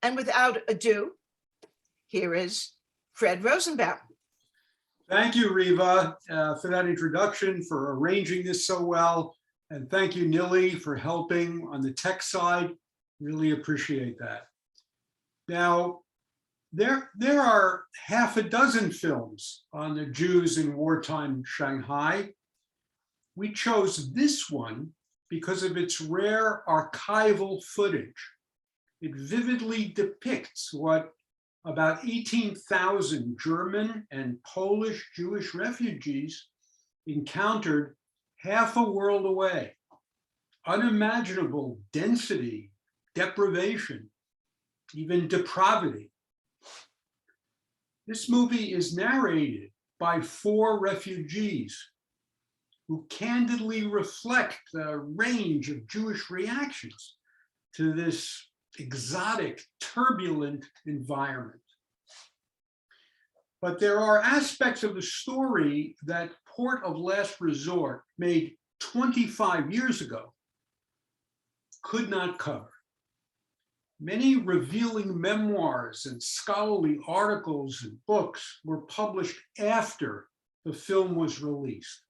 And without ado, here is Fred Rosenbaum. Thank you, Riva, for that introduction, for arranging this so well. And thank you, Nili, for helping on the tech side. Really appreciate that. Now, there are half a dozen films on the Jews in wartime Shanghai. We chose this one because of its rare archival footage. It vividly depicts what about 18,000 German and Polish Jewish refugees encountered half a world away. Unimaginable density, deprivation, even depravity. This movie is narrated by 4 refugees who candidly reflect the range of Jewish reactions to this exotic, turbulent environment. But there are aspects of the story that Port of Last Resort, made 25 years ago, could not cover. Many revealing memoirs and scholarly articles and books were published after the film was released,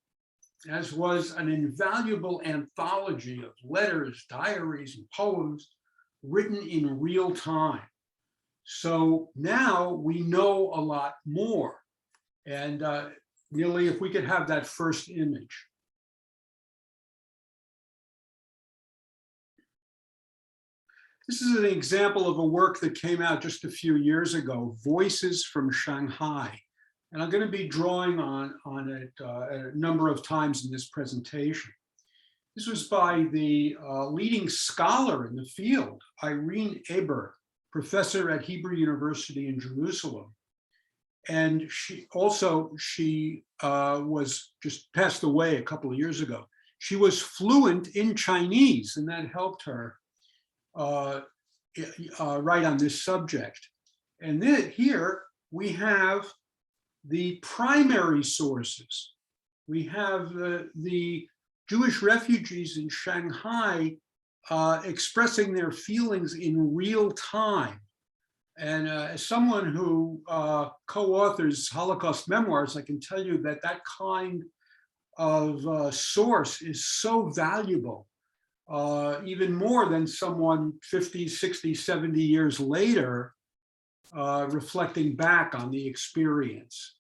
as was an invaluable anthology of letters, diaries, and poems written in real time. So now we know a lot more. And Nili, if we could have that first image. This is an example of a work that came out just a few years ago, Voices from Shanghai. And I'm going to be drawing on it a number of times in this presentation. This was by the leading scholar in the field, Irene Eber, professor at Hebrew University in Jerusalem. And she was just passed away a couple of years ago. She was fluent in Chinese, and that helped her write on this subject. And then here we have the primary sources. We have the Jewish refugees in Shanghai expressing their feelings in real time. And as someone who co-authors Holocaust memoirs, I can tell you that that kind of source is so valuable, even more than someone 50, 60, 70 years later reflecting back on the experience.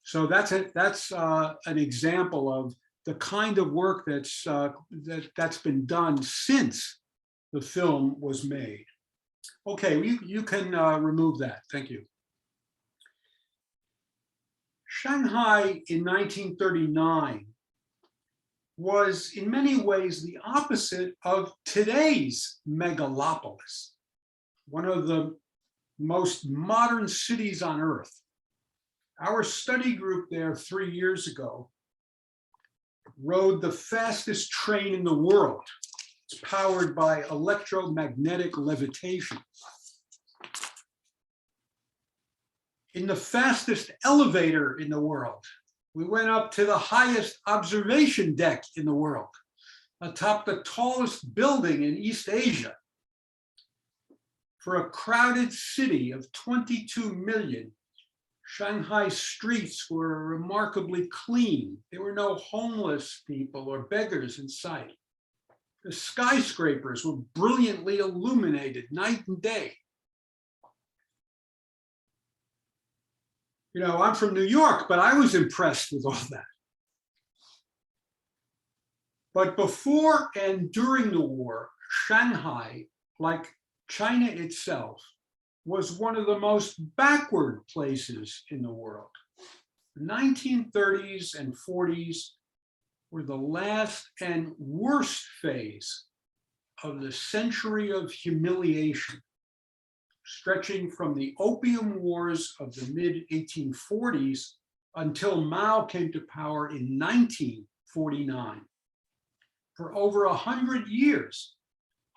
So that's an example of the kind of work that's been done since the film was made. Okay, you can remove that. Thank you. Shanghai in 1939 was in many ways the opposite of today's megalopolis, one of the most modern cities on earth. Our study group there 3 years ago rode the fastest train in the world. It's powered by electromagnetic levitation. In the fastest elevator in the world, we went up to the highest observation deck in the world, atop the tallest building in East Asia. For a crowded city of 22 million, Shanghai streets were remarkably clean. There were no homeless people or beggars in sight. The skyscrapers were brilliantly illuminated night and day. You know, I'm from New York, but I was impressed with all that. But before and during the war, Shanghai, like China itself, was one of the most backward places in the world. The 1930s and 40s were the last and worst phase of the century of humiliation, stretching from the opium wars of the mid-1840s until Mao came to power in 1949. For over 100 years,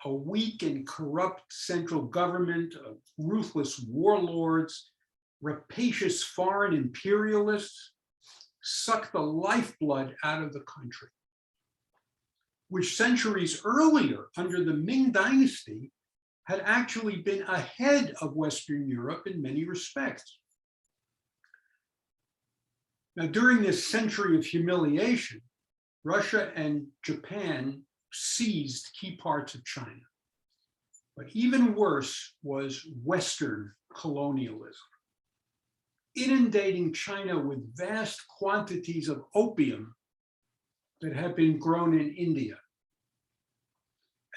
a weak and corrupt central government of ruthless warlords, rapacious foreign imperialists, sucked the lifeblood out of the country, which centuries earlier, under the Ming Dynasty, had actually been ahead of Western Europe in many respects. Now, during this century of humiliation, Russia and Japan seized key parts of China. But even worse was Western colonialism, inundating China with vast quantities of opium that had been grown in India.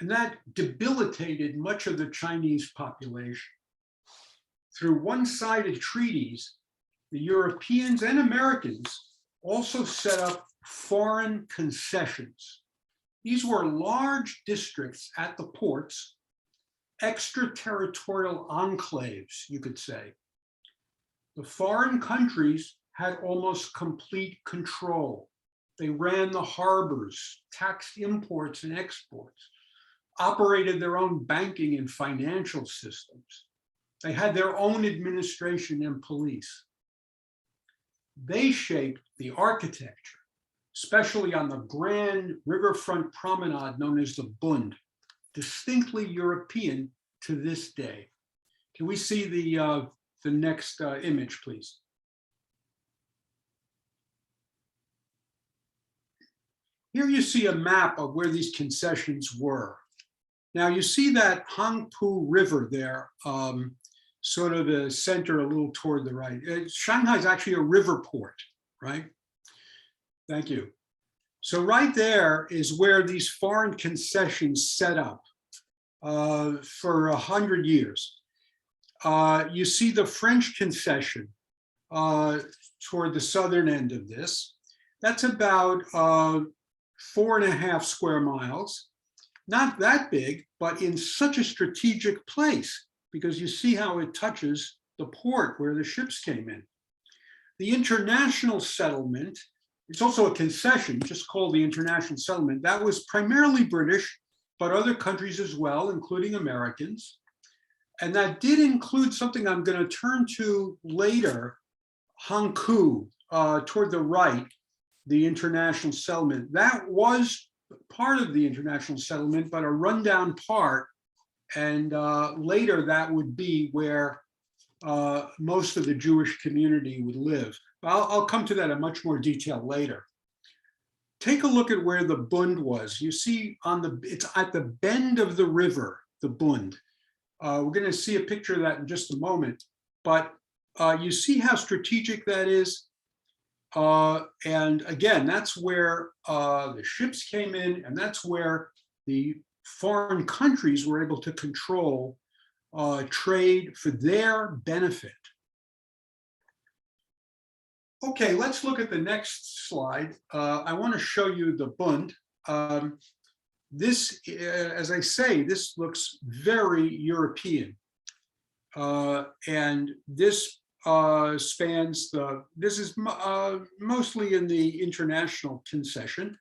And that debilitated much of the Chinese population. Through one-sided treaties, the Europeans and Americans also set up foreign concessions. These were large districts at the ports, extraterritorial enclaves, you could say. The foreign countries had almost complete control. They ran the harbors, taxed imports and exports, operated their own banking and financial systems. They had their own administration and police. They shaped the architecture, especially on the grand riverfront promenade known as the Bund, distinctly European to this day. Can we see the next image, please? Here you see a map of where these concessions were. Now you see that Hangpu River there, sort of the center a little toward the right. Shanghai is actually a river port, right? Thank you. So right there is where these foreign concessions set up for 100 years. You see the French concession toward the southern end of this. That's about 4.5 square miles. Not that big, but in such a strategic place, because you see how it touches the port where the ships came in. The international settlement, it's also a concession, just called the international settlement. That was primarily British, but other countries as well, including Americans. And that did include something I'm going to turn to later, Hangkou, toward the right, the international settlement. That was part of the international settlement, but a rundown part. And later that would be where most of the Jewish community would live. I'll come to that in much more detail later. Take a look at where the Bund was. You see it's at the bend of the river, the Bund. We're going to see a picture of that in just a moment, but you see how strategic that is. And again, that's where the ships came in, and that's where the foreign countries were able to control trade for their benefit. Okay, let's look at the next slide. I want to show you the Bund. This, as I say, this looks very European. And this spans this is mostly in the international concession.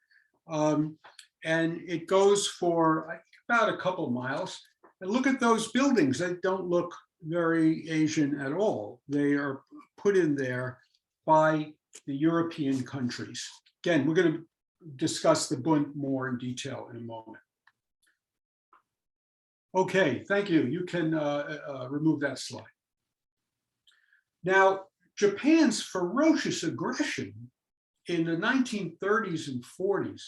And it goes for about a couple miles. And look at those buildings. They don't look very Asian at all. They are put in there by the European countries. Again, we're going to discuss the Bund more in detail in a moment. Okay, thank you. You can remove that slide. Now, Japan's ferocious aggression in the 1930s and 40s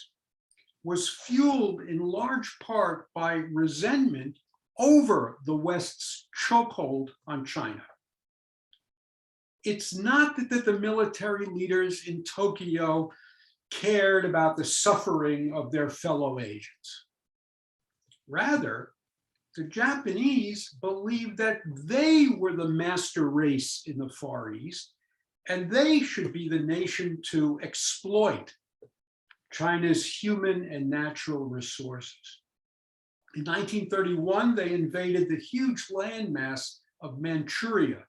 was fueled in large part by resentment over the West's chokehold on China. It's not that the military leaders in Tokyo cared about the suffering of their fellow Asians. Rather, the Japanese believed that they were the master race in the Far East, and they should be the nation to exploit China's human and natural resources. In 1931, they invaded the huge landmass of Manchuria,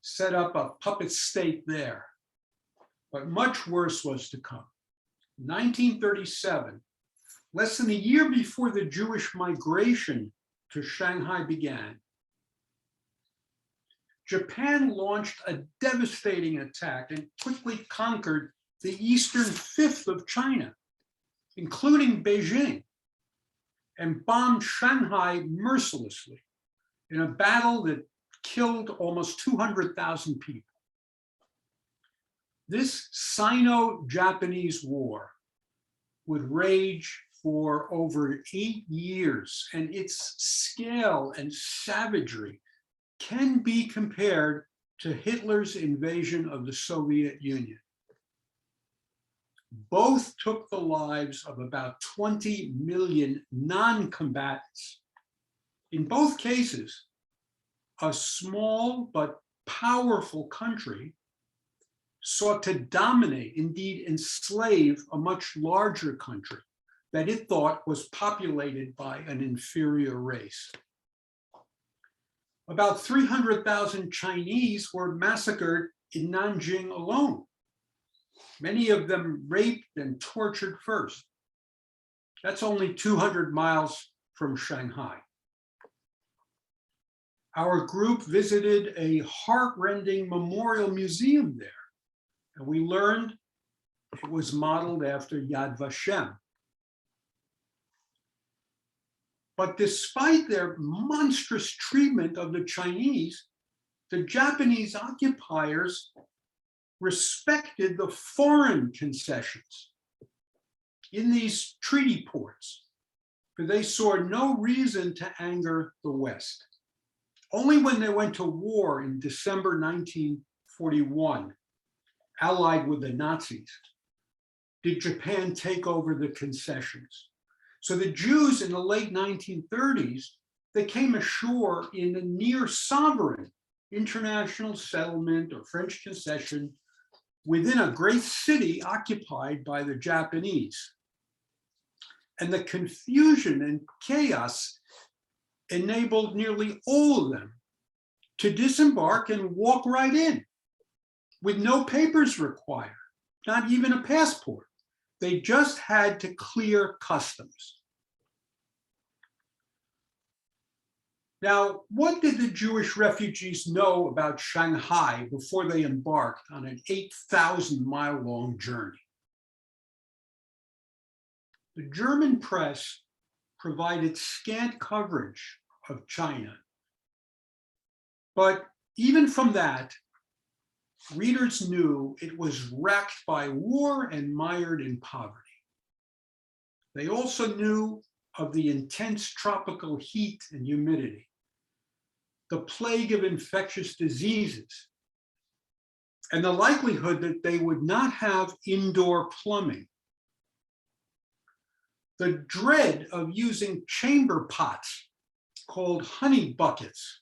set up a puppet state there. But much worse was to come. In 1937, less than a year before the Jewish migration to Shanghai began, Japan launched a devastating attack and quickly conquered the eastern fifth of China, including Beijing. and bombed Shanghai mercilessly in a battle that killed almost 200,000 people. This Sino-Japanese war would rage for over 8 years, and its scale and savagery can be compared to Hitler's invasion of the Soviet Union. Both took the lives of about 20 million non-combatants. In both cases, a small but powerful country sought to dominate, indeed enslave, a much larger country that it thought was populated by an inferior race. About 300,000 Chinese were massacred in Nanjing alone, many of them raped and tortured first. That's only 200 miles from Shanghai. Our group visited a heart-rending memorial museum there, and we learned it was modeled after Yad Vashem. But despite their monstrous treatment of the Chinese, the Japanese occupiers respected the foreign concessions in these treaty ports, for they saw no reason to anger the West. Only when they went to war in December 1941, allied with the Nazis, did Japan take over the concessions. So the Jews in the late 1930s, they came ashore in a near sovereign international settlement or French concession within a great city occupied by the Japanese. And the confusion and chaos enabled nearly all of them to disembark and walk right in with no papers required, not even a passport. They just had to clear customs. Now, what did the Jewish refugees know about Shanghai before they embarked on an 8,000-mile-long journey? The German press provided scant coverage of China. But even from that, readers knew it was racked by war and mired in poverty. They also knew of the intense tropical heat and humidity, the plague of infectious diseases, and the likelihood that they would not have indoor plumbing. The dread of using chamber pots called honey buckets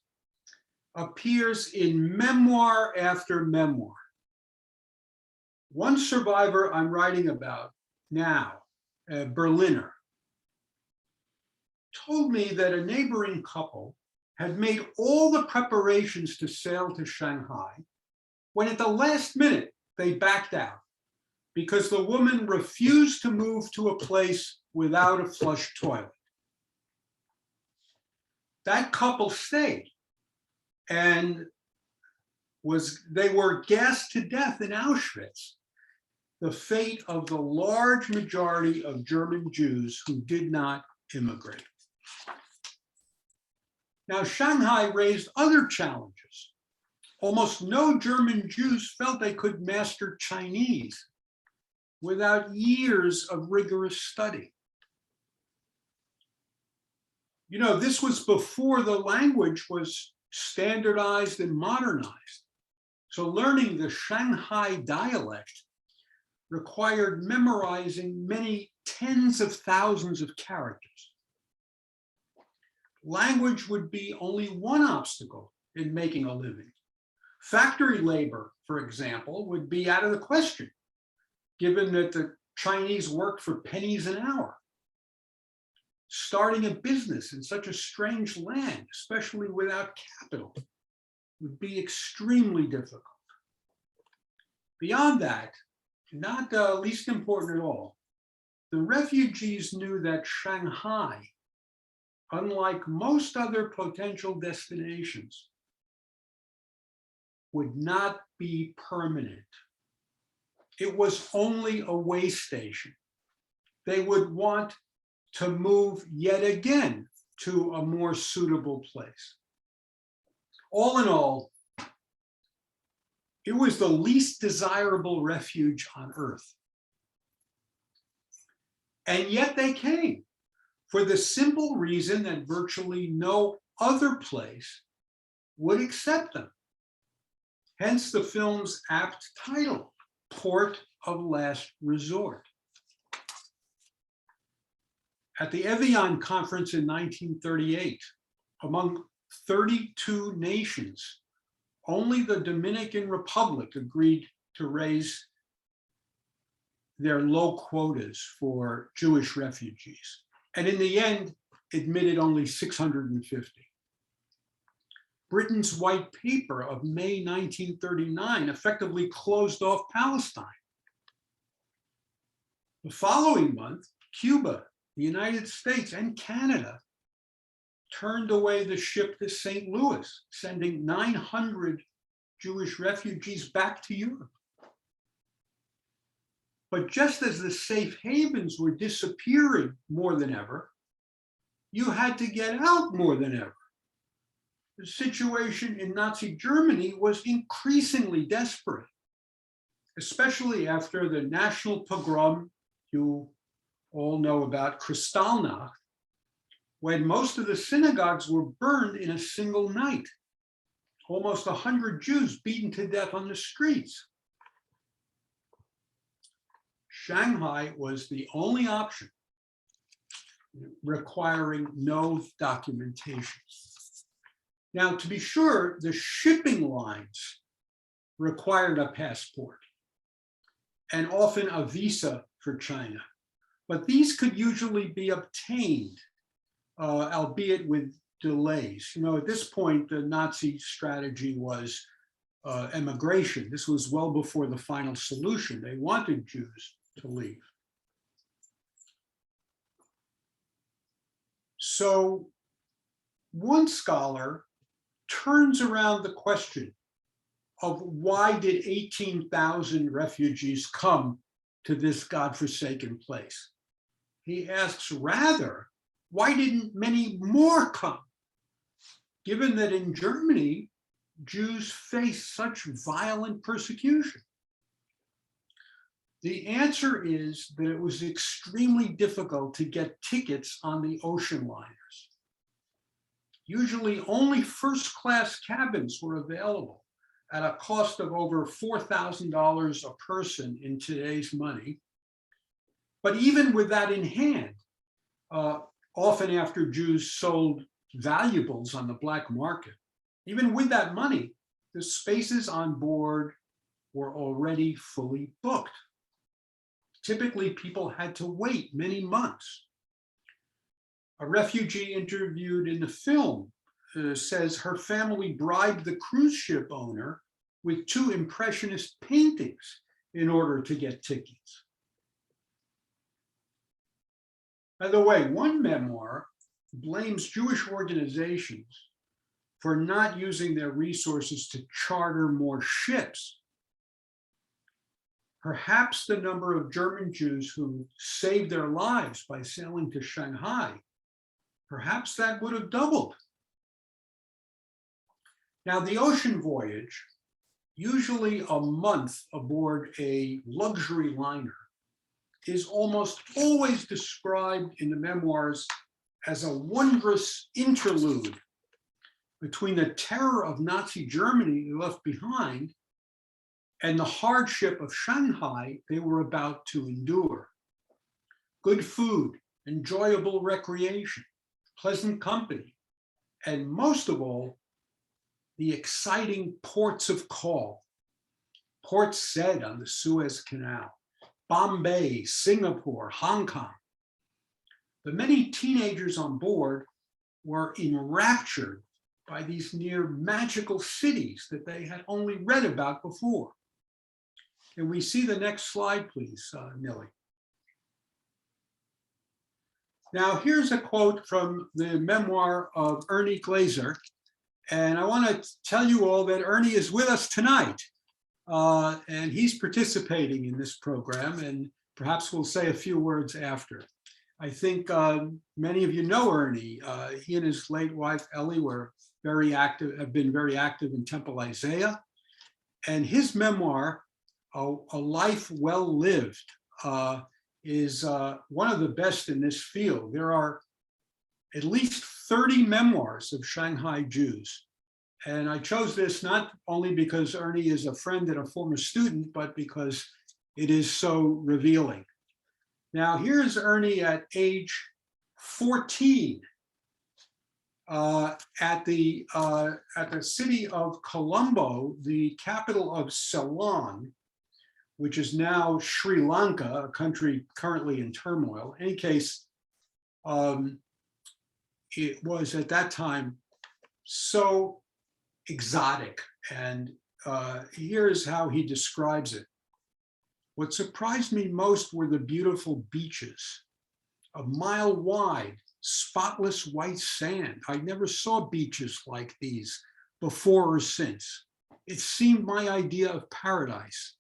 appears in memoir after memoir. One survivor I'm writing about now, a Berliner, told me that a neighboring couple had made all the preparations to sail to Shanghai when at the last minute they backed out because the woman refused to move to a place without a flush toilet. That couple stayed, and they were gassed to death in Auschwitz, the fate of the large majority of German Jews who did not immigrate. Now, Shanghai raised other challenges. Almost no German Jews felt they could master Chinese without years of rigorous study. You know, this was before the language was standardized and modernized. So learning the Shanghai dialect required memorizing many tens of thousands of characters. Language would be only one obstacle in making a living. Factory labor, for example, would be out of the question, given that the Chinese worked for pennies an hour. Starting a business in such a strange land, especially without capital, would be extremely difficult. Beyond that, not least important at all, the refugees knew that Shanghai, unlike most other potential destinations, would not be permanent. It was only a way station. They would want to move yet again to a more suitable place. All in all, it was the least desirable refuge on earth. And yet they came for the simple reason that virtually no other place would accept them. Hence the film's apt title, Port of Last Resort. At the Evian Conference in 1938, among 32 nations, only the Dominican Republic agreed to raise their low quotas for Jewish refugees, and in the end, admitted only 650. Britain's white paper of May 1939 effectively closed off Palestine. The following month, Cuba, the United States, and Canada turned away the ship to St. Louis, sending 900 Jewish refugees back to Europe. But just as the safe havens were disappearing more than ever, you had to get out more than ever. The situation in Nazi Germany was increasingly desperate, especially after the national pogrom you all know about, Kristallnacht, when most of the synagogues were burned in a single night. Almost 100 Jews beaten to death on the streets. Shanghai was the only option requiring no documentation. Now, to be sure, the shipping lines required a passport and often a visa for China, but these could usually be obtained, albeit with delays. You know, at this point, the Nazi strategy was emigration. This was well before the final solution. They wanted Jews to leave. So one scholar turns around the question of why did 18,000 refugees come to this godforsaken place? He asks rather, why didn't many more come? Given that in Germany, Jews face such violent persecution. The answer is that it was extremely difficult to get tickets on the ocean liners. Usually only first-class cabins were available at a cost of over $4,000 a person in today's money. But even with that in hand, often after Jews sold valuables on the black market, even with that money, the spaces on board were already fully booked. Typically, people had to wait many months. A refugee interviewed in the film says her family bribed the cruise ship owner with 2 impressionist paintings in order to get tickets. By the way, one memoir blames Jewish organizations for not using their resources to charter more ships. Perhaps the number of German Jews who saved their lives by sailing to Shanghai, perhaps that would have doubled. Now, the ocean voyage, usually a month aboard a luxury liner, is almost always described in the memoirs as a wondrous interlude between the terror of Nazi Germany left behind and the hardship of Shanghai they were about to endure. Good food, enjoyable recreation, pleasant company, and most of all, the exciting ports of call. Port Said on the Suez Canal, Bombay, Singapore, Hong Kong. The many teenagers on board were enraptured by these near magical cities that they had only read about before. Can we see the next slide, please, Millie? Now, here's a quote from the memoir of Ernie Glazer. And I want to tell you all that Ernie is with us tonight. And he's participating in this program, and perhaps we'll say a few words after. I think many of you know Ernie. He and his late wife, Ellie, were very active, have been very active in Temple Isaiah. And his memoir, A Life Well Lived, is one of the best in this field. There are at least 30 memoirs of Shanghai Jews. And I chose this not only because Ernie is a friend and a former student, but because it is so revealing. Now, here's Ernie at age 14 at the city of Colombo, the capital of Ceylon, which is now Sri Lanka, a country currently in turmoil. In any case, it was at that time so exotic. And here's how he describes it. What surprised me most were the beautiful beaches, a mile wide, spotless white sand. I never saw beaches like these before or since. It seemed my idea of paradise.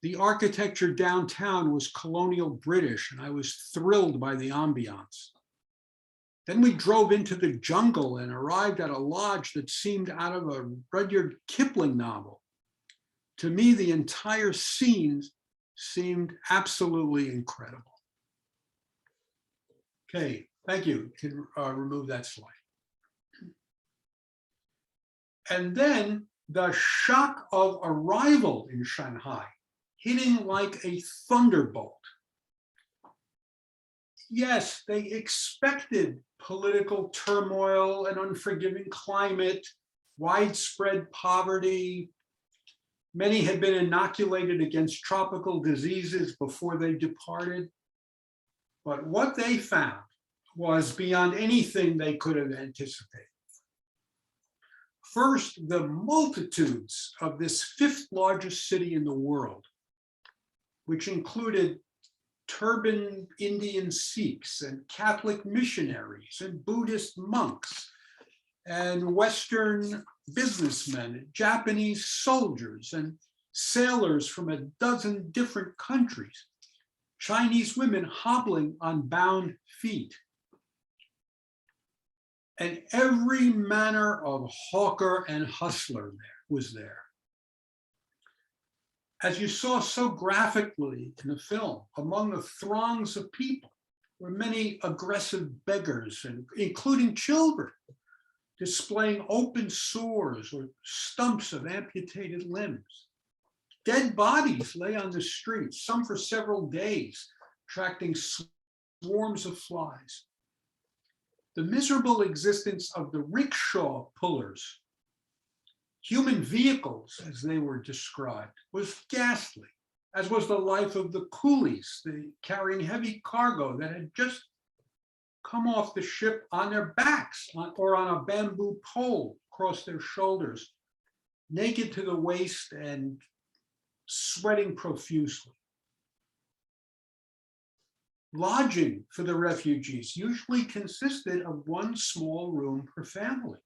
The architecture downtown was colonial British, and I was thrilled by the ambiance. Then we drove into the jungle and arrived at a lodge that seemed out of a Rudyard Kipling novel. To me, the entire scene seemed absolutely incredible. Okay, thank you. You can remove that slide. And then the shock of arrival in Shanghai, hitting like a thunderbolt. Yes, they expected political turmoil, an unforgiving climate, widespread poverty. Many had been inoculated against tropical diseases before they departed. But what they found was beyond anything they could have anticipated. First, the multitudes of this fifth largest city in the world, which included turban Indian Sikhs and Catholic missionaries and Buddhist monks and Western businessmen and Japanese soldiers and sailors from a dozen different countries, Chinese women hobbling on bound feet, and every manner of hawker and hustler was there. As you saw so graphically in the film, among the throngs of people were many aggressive beggars, including children, displaying open sores or stumps of amputated limbs. Dead bodies lay on the streets, some for several days, attracting swarms of flies. The miserable existence of the rickshaw pullers, human vehicles as they were described, was ghastly, as was the life of the coolies, carrying heavy cargo that had just come off the ship on their backs or on a bamboo pole across their shoulders, naked to the waist and sweating profusely. Lodging for the refugees usually consisted of one small room per family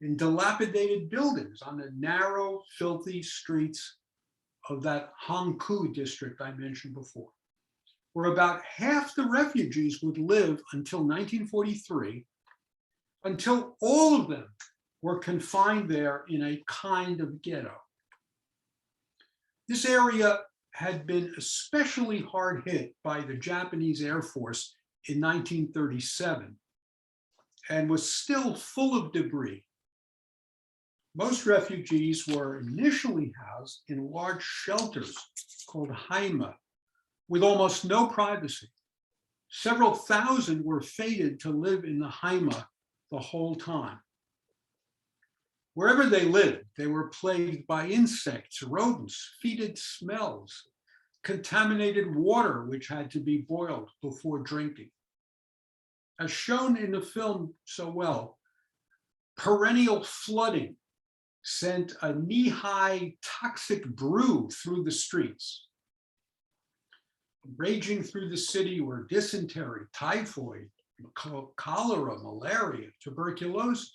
in dilapidated buildings on the narrow, filthy streets of that Hangkou district I mentioned before, where about half the refugees would live until 1943, until all of them were confined there in a kind of ghetto. This area had been especially hard hit by the Japanese Air Force in 1937 and was still full of debris. Most refugees were initially housed in large shelters called haima, with almost no privacy. Several thousand were fated to live in the haima the whole time. Wherever they lived, they were plagued by insects, rodents, fetid smells, contaminated water which had to be boiled before drinking. As shown in the film so well, perennial flooding sent a knee-high toxic brew through the streets. Raging through the city were dysentery, typhoid, cholera, malaria, tuberculosis.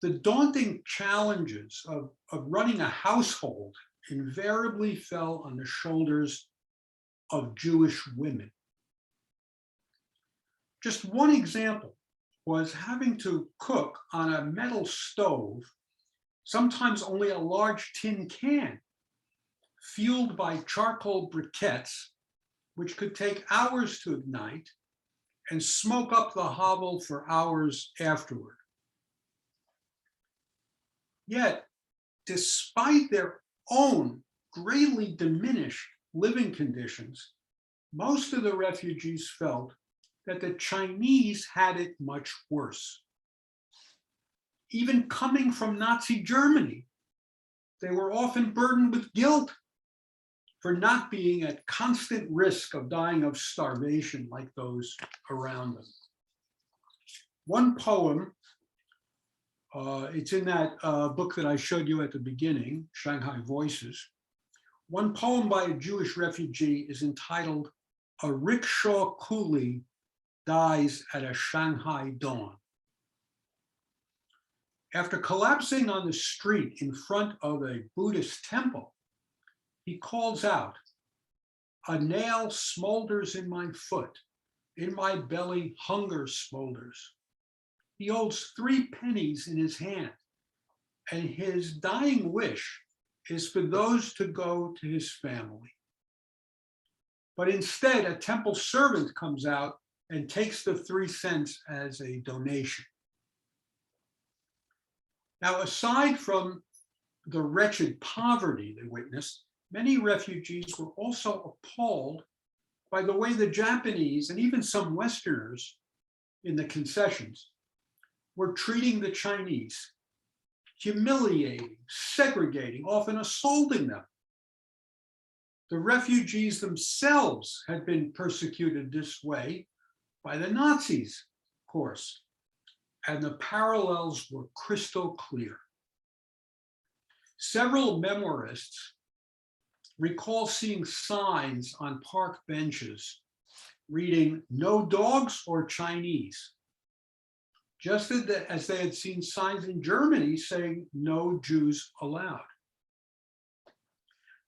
The daunting challenges of running a household invariably fell on the shoulders of Jewish women. Just one example was having to cook on a metal stove, sometimes only a large tin can, fueled by charcoal briquettes, which could take hours to ignite and smoke up the hovel for hours afterward. Yet, despite their own greatly diminished living conditions, most of the refugees felt that the Chinese had it much worse. Even coming from Nazi Germany, they were often burdened with guilt for not being at constant risk of dying of starvation like those around them. One poem, it's in that book that I showed you at the beginning, Shanghai Voices. One poem by a Jewish refugee is entitled, "A Rickshaw Coolie Dies at a Shanghai Dawn." After collapsing on the street in front of a Buddhist temple, he calls out, "A nail smolders in my foot, in my belly hunger smolders." He holds 3 pennies in his hand, and his dying wish is for those to go to his family. But instead, a temple servant comes out and takes the 3 cents as a donation. Now, aside from the wretched poverty they witnessed, many refugees were also appalled by the way the Japanese and even some Westerners in the concessions were treating the Chinese, humiliating, segregating, often assaulting them. The refugees themselves had been persecuted this way by the Nazis, of course, and the parallels were crystal clear. Several memoirists recall seeing signs on park benches reading, "No dogs or Chinese," just as they had seen signs in Germany saying, "No Jews allowed."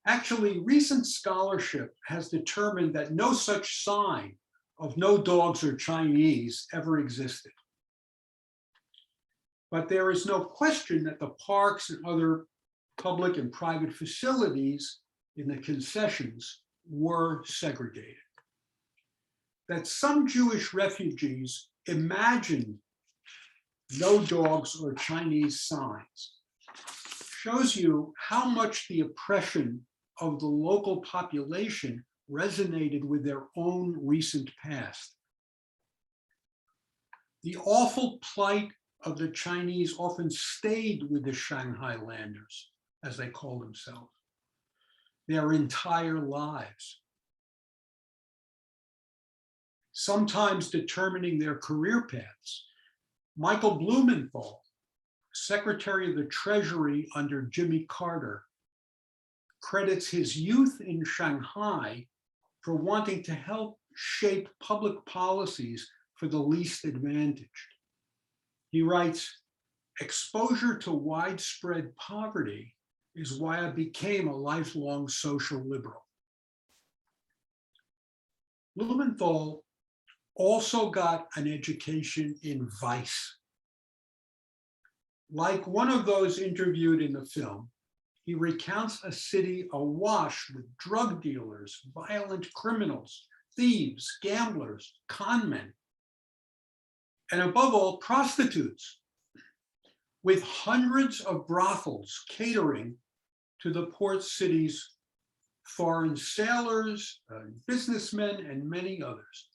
Actually, recent scholarship has determined that no such sign of "No dogs or Chinese" ever existed. But there is no question that the parks and other public and private facilities in the concessions were segregated. That some Jewish refugees imagined "No dogs or Chinese" signs shows you how much the oppression of the local population resonated with their own recent past. The awful plight of the Chinese often stayed with the Shanghai landers, as they call themselves, their entire lives, sometimes determining their career paths. Michael Blumenthal, Secretary of the Treasury under Jimmy Carter, credits his youth in Shanghai for wanting to help shape public policies for the least advantaged. He writes, "Exposure to widespread poverty is why I became a lifelong social liberal." Blumenthal also got an education in vice. Like one of those interviewed in the film, he recounts a city awash with drug dealers, violent criminals, thieves, gamblers, con men, and above all, prostitutes, with hundreds of brothels catering to the port city's foreign sailors, businessmen, and many others.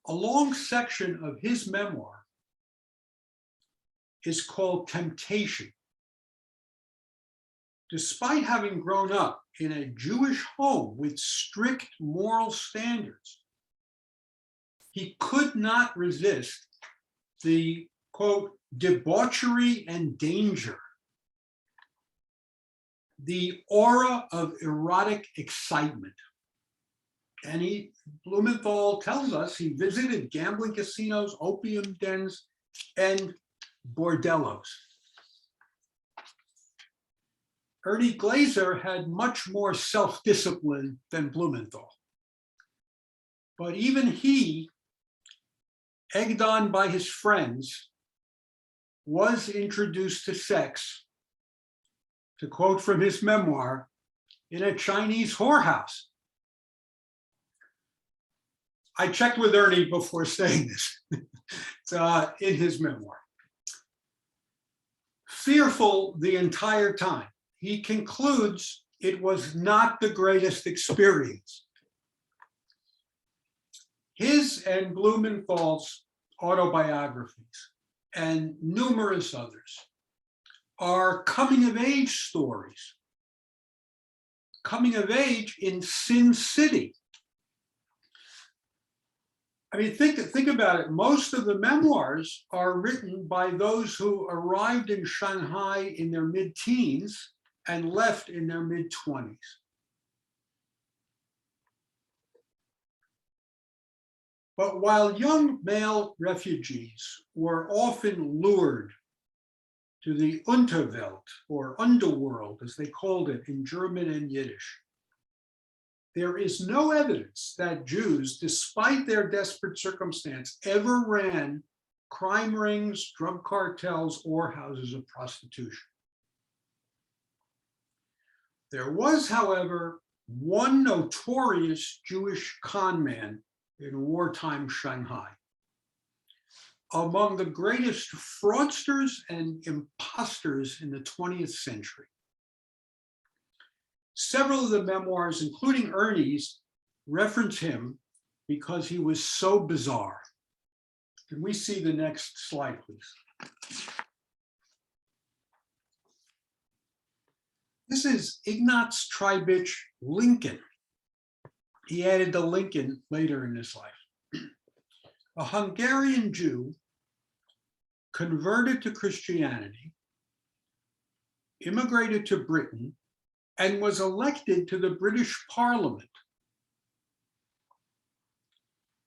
A long section of his memoir is called Temptation. Despite having grown up in a Jewish home with strict moral standards, he could not resist the, quote, debauchery and danger, the aura of erotic excitement. And Blumenthal tells us he visited gambling casinos, opium dens, and bordellos. Ernie Glaser had much more self-discipline than Blumenthal. But even he, egged on by his friends, was introduced to sex, to quote from his memoir, in a Chinese whorehouse. I checked with Ernie before saying this. It's in his memoir. Fearful the entire time, he concludes it was not the greatest experience. His and Blumenthal's autobiographies and numerous others are coming of age stories. Coming of age in Sin City. I mean, think about it. Most of the memoirs are written by those who arrived in Shanghai in their mid-teens and left in their mid-20s. But while young male refugees were often lured to the Unterwelt, or underworld, as they called it in German and Yiddish, there is no evidence that Jews, despite their desperate circumstance, ever ran crime rings, drug cartels, or houses of prostitution. There was, however, one notorious Jewish con man in wartime Shanghai. Among the greatest fraudsters and imposters in the 20th century. Several of the memoirs, including Ernie's, reference him because he was so bizarre. Can we see the next slide, please? This is Ignaz Trybich Lincoln. He added the Lincoln later in his life. A Hungarian Jew converted to Christianity, immigrated to Britain, and was elected to the British Parliament.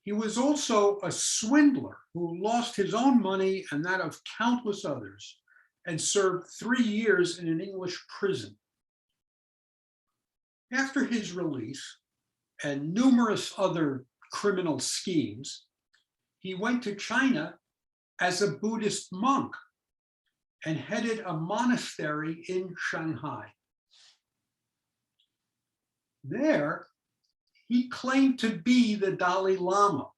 He was also a swindler who lost his own money and that of countless others, and served 3 years in an English prison. After his release and numerous other criminal schemes, he went to China as a Buddhist monk and headed a monastery in Shanghai. There, he claimed to be the Dalai Lama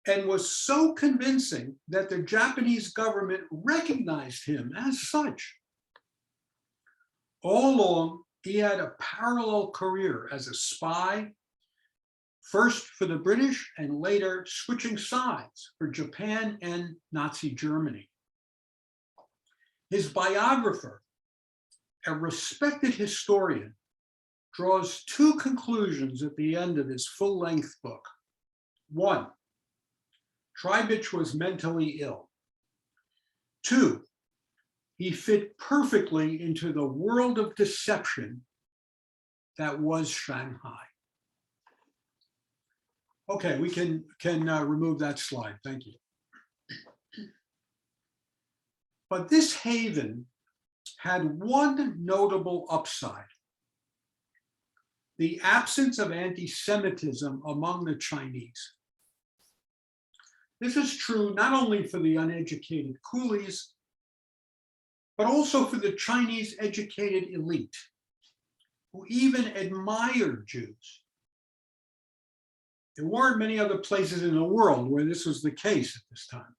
and was so convincing that the Japanese government recognized him as such. All along, he had a parallel career as a spy, first for the British and later switching sides for Japan and Nazi Germany. His biographer, a respected historian, draws 2 conclusions at the end of his full-length book. 1, Trybich was mentally ill. 2, he fit perfectly into the world of deception that was Shanghai. Okay, we can remove that slide. Thank you. But this haven had one notable upside: the absence of anti-Semitism among the Chinese. This is true not only for the uneducated coolies, but also for the Chinese educated elite, who even admired Jews. There weren't many other places in the world where this was the case at this time.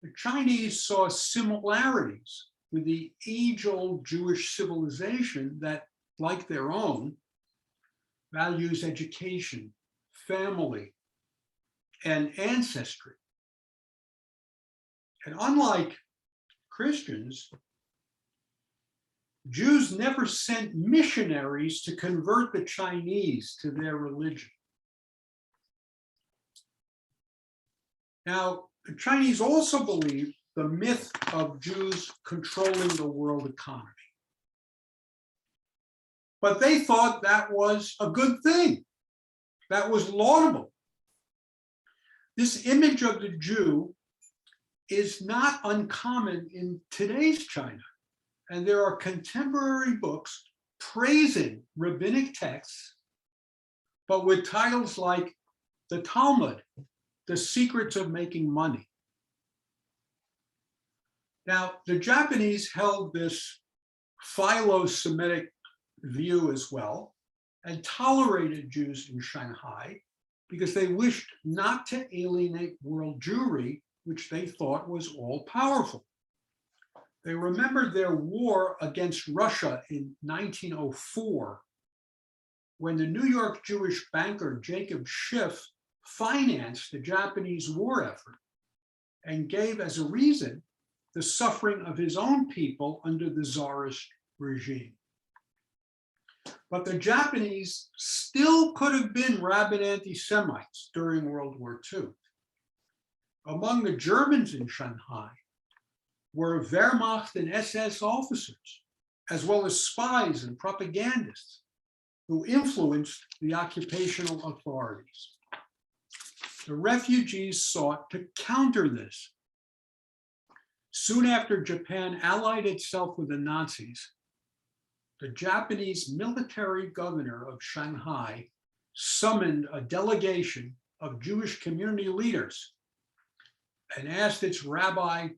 The Chinese saw similarities with the age-old Jewish civilization that, like their own, values education, family, and ancestry. And unlike Christians, Jews never sent missionaries to convert the Chinese to their religion. Now, the Chinese also believed the myth of Jews controlling the world economy. But they thought that was a good thing. That was laudable. This image of the Jew is not uncommon in today's China. And there are contemporary books praising rabbinic texts, but with titles like the Talmud, The Secrets of Making Money. Now, the Japanese held this philo-Semitic view as well and tolerated Jews in Shanghai because they wished not to alienate world Jewry, which they thought was all powerful. They remembered their war against Russia in 1904, when the New York Jewish banker Jacob Schiff financed the Japanese war effort and gave as a reason the suffering of his own people under the Tsarist regime. But the Japanese still could have been rabid anti-Semites during World War II. Among the Germans in Shanghai were Wehrmacht and SS officers, as well as spies and propagandists who influenced the occupational authorities. The refugees sought to counter this. Soon after Japan allied itself with the Nazis, the Japanese military governor of Shanghai summoned a delegation of Jewish community leaders and asked its rabbi,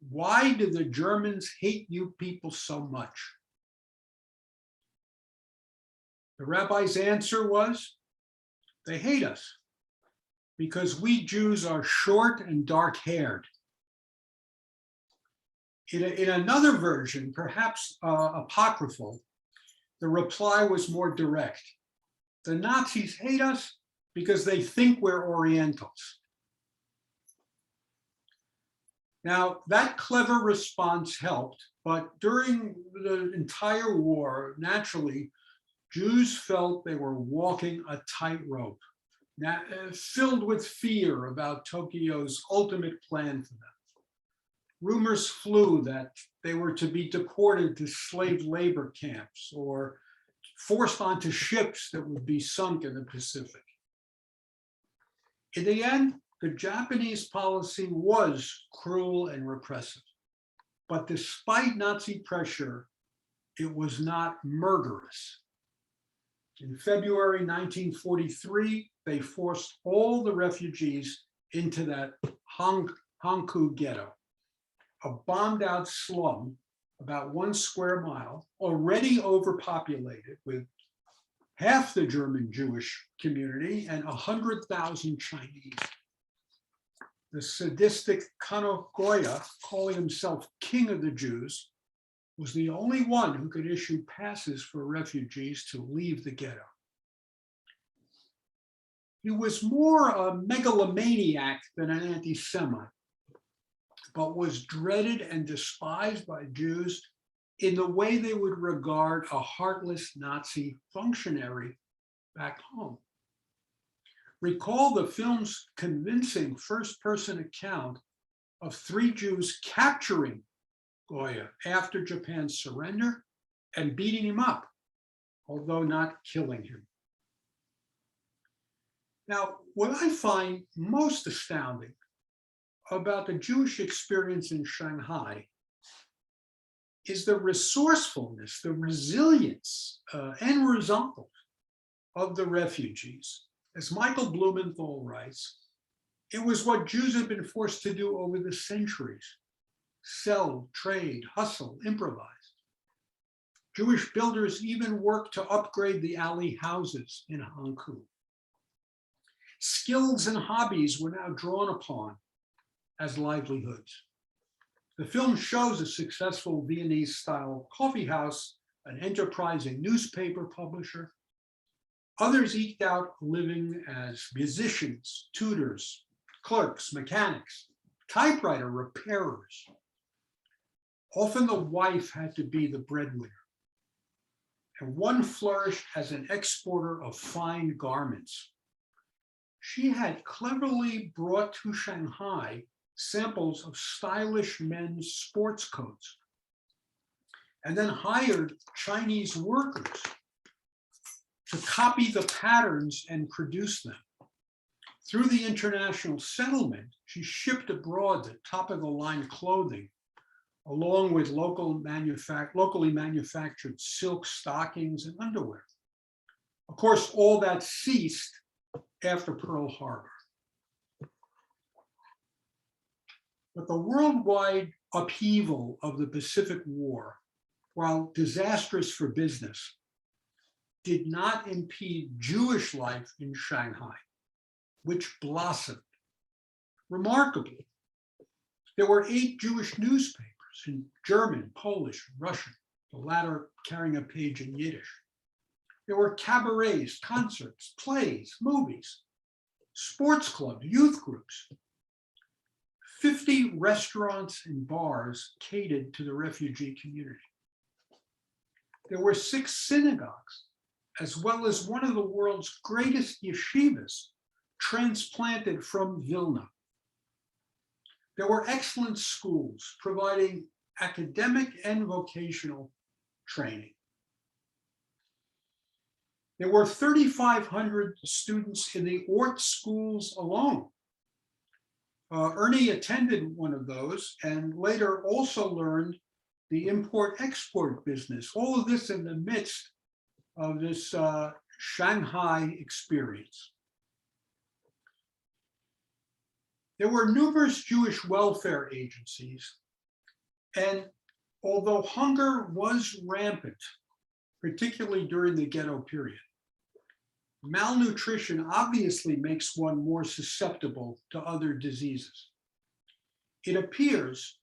"Why do the Germans hate you people so much?" The rabbi's answer was, "They hate us because we Jews are short and dark-haired." In another version, perhaps apocryphal, the reply was more direct. "The Nazis hate us because they think we're Orientals." Now, that clever response helped, but during the entire war, naturally, Jews felt they were walking a tightrope, filled with fear about Tokyo's ultimate plan for them. Rumors flew that they were to be deported to slave labor camps or forced onto ships that would be sunk in the Pacific. In the end, the Japanese policy was cruel and repressive, but despite Nazi pressure, it was not murderous. In February 1943, they forced all the refugees into that Hankou ghetto, a bombed out slum about 1 square mile, already overpopulated with half the German Jewish community and 100,000 Chinese. The sadistic Kano Goya, calling himself king of the Jews, was the only one who could issue passes for refugees to leave the ghetto. He was more a megalomaniac than an anti-Semite, but was dreaded and despised by Jews in the way they would regard a heartless Nazi functionary back home. Recall the film's convincing first-person account of 3 Jews capturing Goya after Japan's surrender and beating him up, although not killing him. Now, what I find most astounding about the Jewish experience in Shanghai is the resourcefulness, the resilience, and resolve of the refugees. As Michael Blumenthal writes, it was what Jews had been forced to do over the centuries: sell, trade, hustle, improvise. Jewish builders even worked to upgrade the alley houses in Hankou. Skills and hobbies were now drawn upon as livelihoods. The film shows a successful Viennese-style coffee house, an enterprising newspaper publisher. Others eked out a living as musicians, tutors, clerks, mechanics, typewriter repairers. Often the wife had to be the breadwinner, and one flourished as an exporter of fine garments. She had cleverly brought to Shanghai samples of stylish men's sports coats, and then hired Chinese workers to copy the patterns and produce them. Through the international settlement, she shipped abroad the top-of-the-line clothing along with locally manufactured silk stockings and underwear. Of course, all that ceased after Pearl Harbor. But the worldwide upheaval of the Pacific War, while disastrous for business, did not impede Jewish life in Shanghai, which blossomed remarkably. There were 8 Jewish newspapers in German, Polish, Russian, the latter carrying a page in Yiddish. There were cabarets, concerts, plays, movies, sports clubs, youth groups. 50 restaurants and bars catered to the refugee community. There were 6 synagogues, as well as one of the world's greatest yeshivas, transplanted from Vilna. There were excellent schools providing academic and vocational training. There were 3,500 students in the Ort schools alone. Ernie attended one of those and later also learned the import-export business, all of this in the midst of this Shanghai experience. There were numerous Jewish welfare agencies, and although hunger was rampant, particularly during the ghetto period, malnutrition obviously makes one more susceptible to other diseases. It appears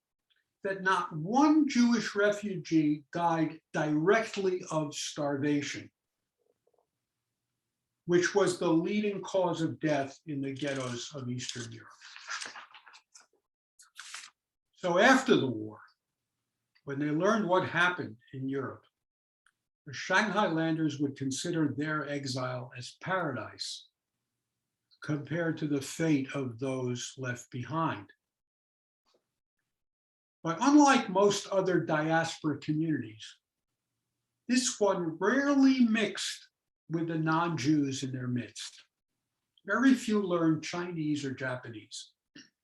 that not one Jewish refugee died directly of starvation, which was the leading cause of death in the ghettos of Eastern Europe. So after the war, when they learned what happened in Europe, the Shanghailanders would consider their exile as paradise compared to the fate of those left behind. But unlike most other diaspora communities, this one rarely mixed with the non-Jews in their midst. Very few learned Chinese or Japanese,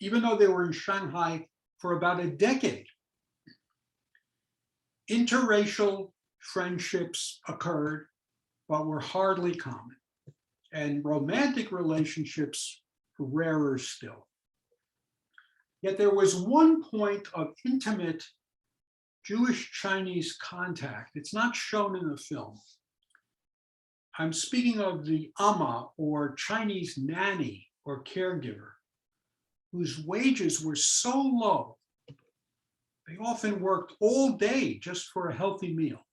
even though they were in Shanghai for about a decade. Interracial friendships occurred, but were hardly common, and romantic relationships were rarer still. Yet there was one point of intimate Jewish-Chinese contact. It's not shown in the film. I'm speaking of the Amma, or Chinese nanny or caregiver, whose wages were so low, they often worked all day just for a healthy meal,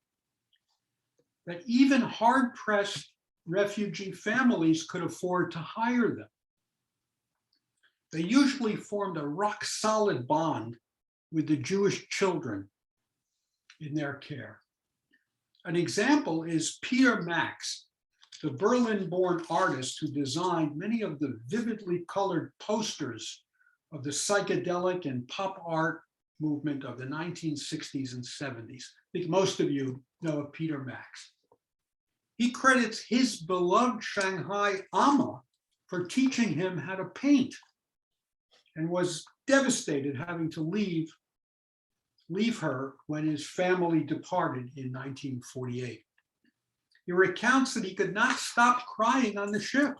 that even hard-pressed refugee families could afford to hire them. They usually formed a rock-solid bond with the Jewish children in their care. An example is Peter Max, the Berlin-born artist who designed many of the vividly colored posters of the psychedelic and pop art movement of the 1960s and 70s. I think most of you know of Peter Max. He credits his beloved Shanghai Amma for teaching him how to paint, and was devastated having to leave her when his family departed in 1948. He recounts that he could not stop crying on the ship.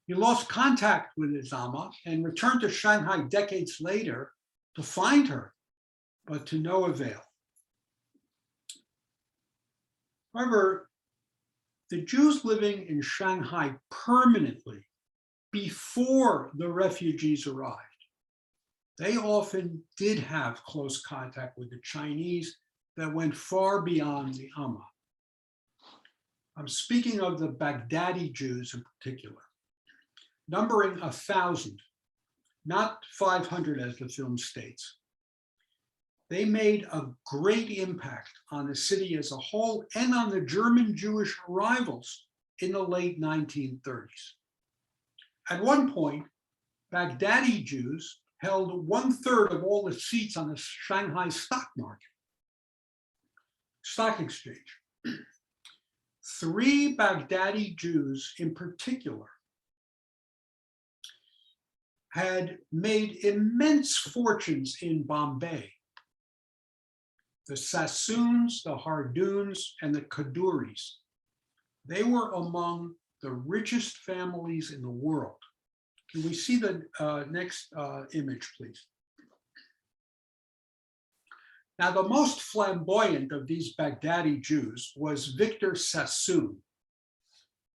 He lost contact with his Amma and returned to Shanghai decades later to find her, but to no avail. However, the Jews living in Shanghai permanently before the refugees arrived, they often did have close contact with the Chinese that went far beyond the Amma. I'm speaking of the Baghdadi Jews in particular, numbering 1,000, not 500 as the film states. They made a great impact on the city as a whole and on the German Jewish arrivals in the late 1930s. At one point, Baghdadi Jews held 1/3 of all the seats on the Shanghai stock exchange. 3 Baghdadi Jews in particular had made immense fortunes in Bombay the Sassoons, the Hardoons, and the Kaduris. They were among the richest families in the world. Can we see the next image, please? Now, the most flamboyant of these Baghdadi Jews was Victor Sassoon,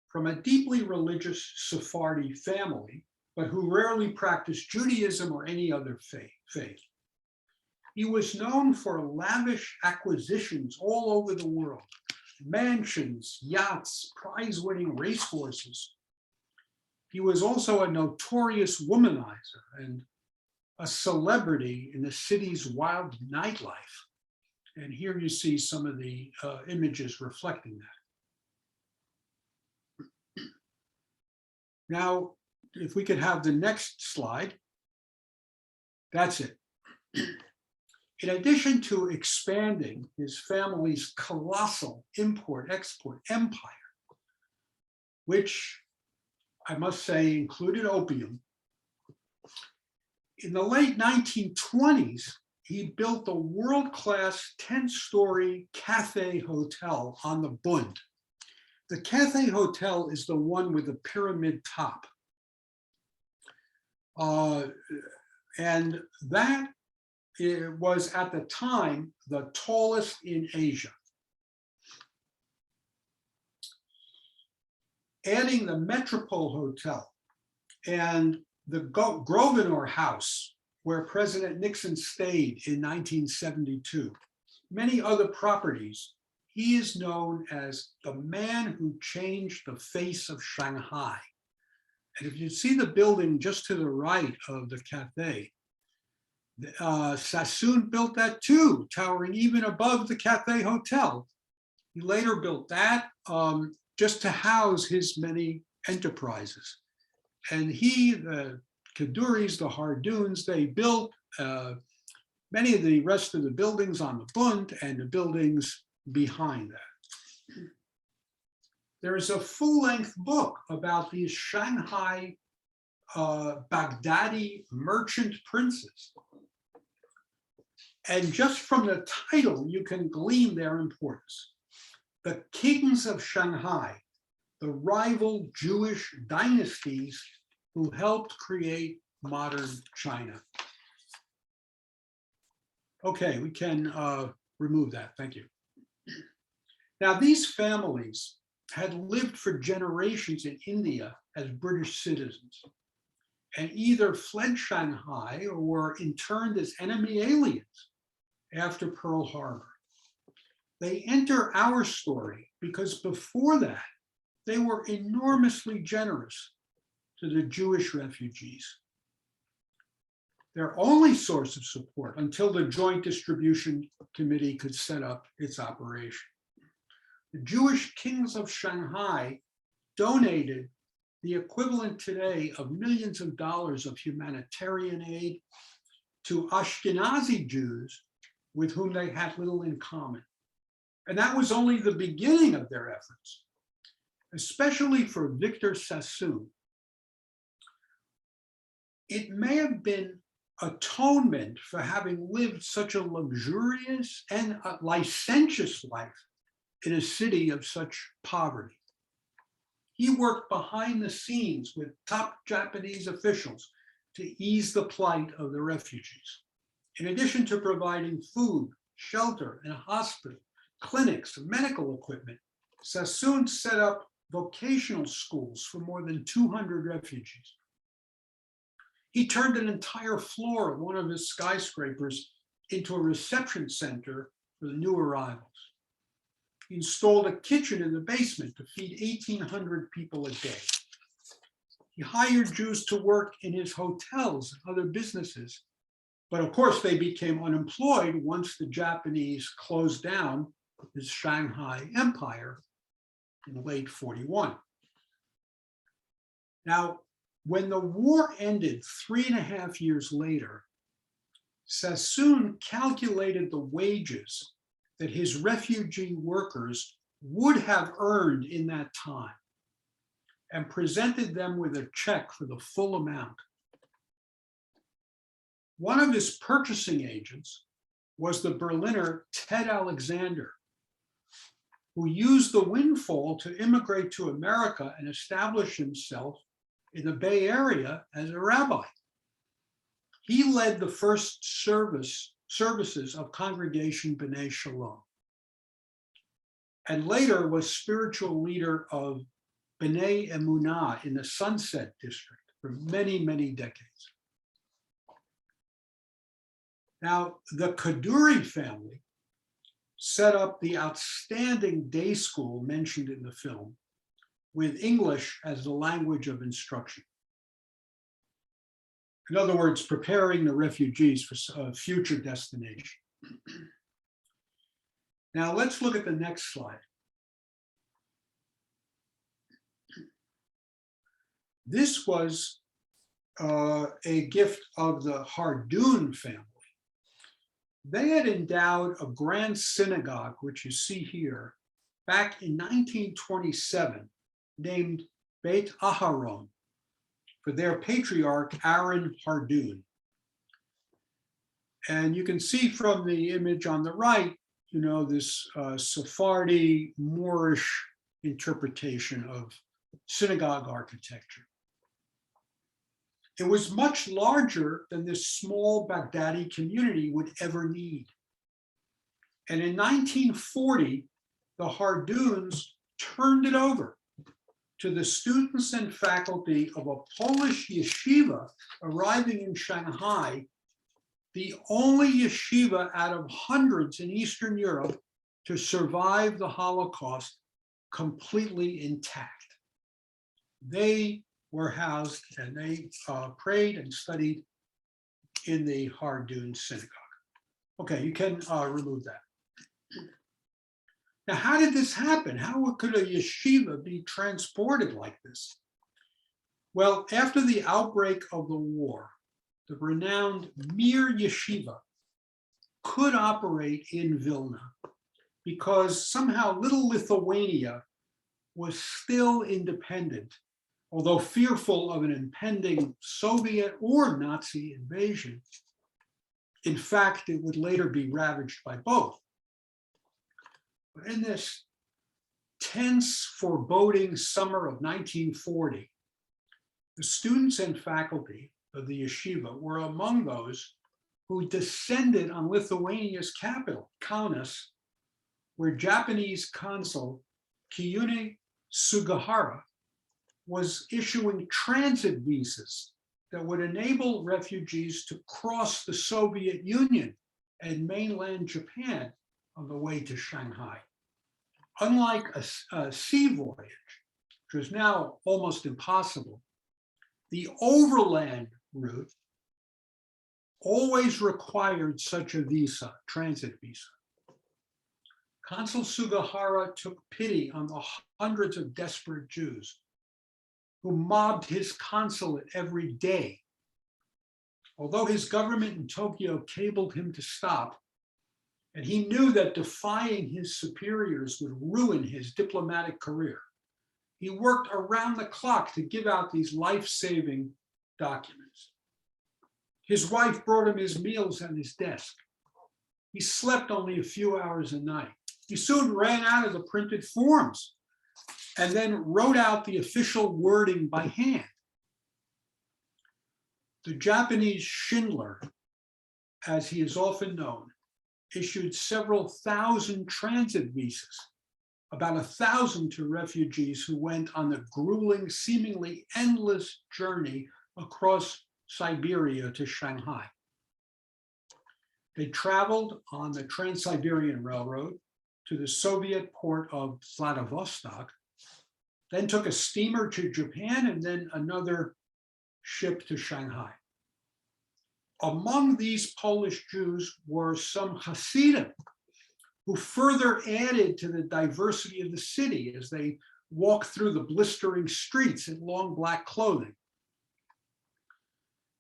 from a deeply religious Sephardi family, but who rarely practiced Judaism or any other faith. He was known for lavish acquisitions all over the world, mansions, yachts, prize-winning racehorses. He was also a notorious womanizer and a celebrity in the city's wild nightlife. And here you see some of the images reflecting that. Now, if we could have the next slide. That's it. In addition to expanding his family's colossal import-export empire, which I must say included opium, in the late 1920s, he built a world-class 10-story Cathay Hotel on the Bund. The Cathay Hotel is the one with the pyramid top. And that was at the time the tallest in Asia. Adding the Metropole Hotel and the Grosvenor House, where President Nixon stayed in 1972, many other properties, he is known as the man who changed the face of Shanghai. And if you see the building just to the right of the Cathay, Sassoon built that too, towering even above the Cathay Hotel. He later built that just to house his many enterprises. And he, the Kaduris, the Hardoons, they built many of the rest of the buildings on the Bund and the buildings behind that. There is a full-length book about these Shanghai Baghdadi merchant princes. And just from the title, you can glean their importance. The Kings of Shanghai, the rival Jewish dynasties who helped create modern China. Okay, we can remove that, thank you. Now, these families had lived for generations in India as British citizens and either fled Shanghai or were interned as enemy aliens after Pearl Harbor. They enter our story because before that, they were enormously generous to the Jewish refugees. Their only source of support until the Joint Distribution Committee could set up its operation. The Jewish Kings of Shanghai donated the equivalent today of millions of dollars of humanitarian aid to Ashkenazi Jews with whom they had little in common. And that was only the beginning of their efforts, especially for Victor Sassoon. It may have been atonement for having lived such a luxurious and licentious life in a city of such poverty. He worked behind the scenes with top Japanese officials to ease the plight of the refugees. In addition to providing food, shelter, and a hospital, clinics, and medical equipment, Sassoon set up vocational schools for more than 200 refugees. He turned an entire floor of one of his skyscrapers into a reception center for the new arrivals. He installed a kitchen in the basement to feed 1,800 people a day. He hired Jews to work in his hotels and other businesses. But of course, they became unemployed once the Japanese closed down his Shanghai empire in late 41. Now, when the war ended 3.5 years later, Sassoon calculated the wages that his refugee workers would have earned in that time and presented them with a check for the full amount. One of his purchasing agents was the Berliner Ted Alexander, who used the windfall to immigrate to America and establish himself in the Bay Area as a rabbi. He led the first services of Congregation B'nai Shalom, and later was spiritual leader of B'nai Emunah in the Sunset District for many, many decades. Now, the Kaduri family set up the outstanding day school mentioned in the film, with English as the language of instruction. In other words, preparing the refugees for a future destination. Now let's look at the next slide. This was a gift of the Hardoon family. They had endowed a grand synagogue, which you see here, back in 1927, named Beit Aharon, for their patriarch, Aaron Hardoon. And you can see from the image on the right, you know, this Sephardi Moorish interpretation of synagogue architecture. It was much larger than this small Baghdadi community would ever need. And in 1940, the Hardoons turned it over to the students and faculty of a Polish yeshiva arriving in Shanghai, the only yeshiva out of hundreds in Eastern Europe to survive the Holocaust completely intact. They were housed and they prayed and studied in the Hardoon synagogue. Okay, you can remove that. Now, how did this happen? How could a yeshiva be transported like this? Well, after the outbreak of the war, the renowned Mir Yeshiva could operate in Vilna because somehow little Lithuania was still independent, although fearful of an impending Soviet or Nazi invasion. In fact, it would later be ravaged by both. But in this tense, foreboding summer of 1940, the students and faculty of the yeshiva were among those who descended on Lithuania's capital, Kaunas, where Japanese consul Kiyune Sugihara was issuing transit visas that would enable refugees to cross the Soviet Union and mainland Japan on the way to Shanghai. Unlike a sea voyage, which was now almost impossible, the overland route always required such a visa, transit visa. Consul Sugihara took pity on the hundreds of desperate Jews who mobbed his consulate every day. Although his government in Tokyo cabled him to stop, and he knew that defying his superiors would ruin his diplomatic career, he worked around the clock to give out these life-saving documents. His wife brought him his meals at his desk. He slept only a few hours a night. He soon ran out of the printed forms and then wrote out the official wording by hand. The Japanese Schindler, as he is often known, issued several thousand transit visas, about 1,000 to refugees who went on the grueling, seemingly endless journey across Siberia to Shanghai. They traveled on the Trans-Siberian Railroad to the Soviet port of Vladivostok, then took a steamer to Japan and then another ship to Shanghai. Among these Polish Jews were some Hasidim who further added to the diversity of the city as they walked through the blistering streets in long black clothing.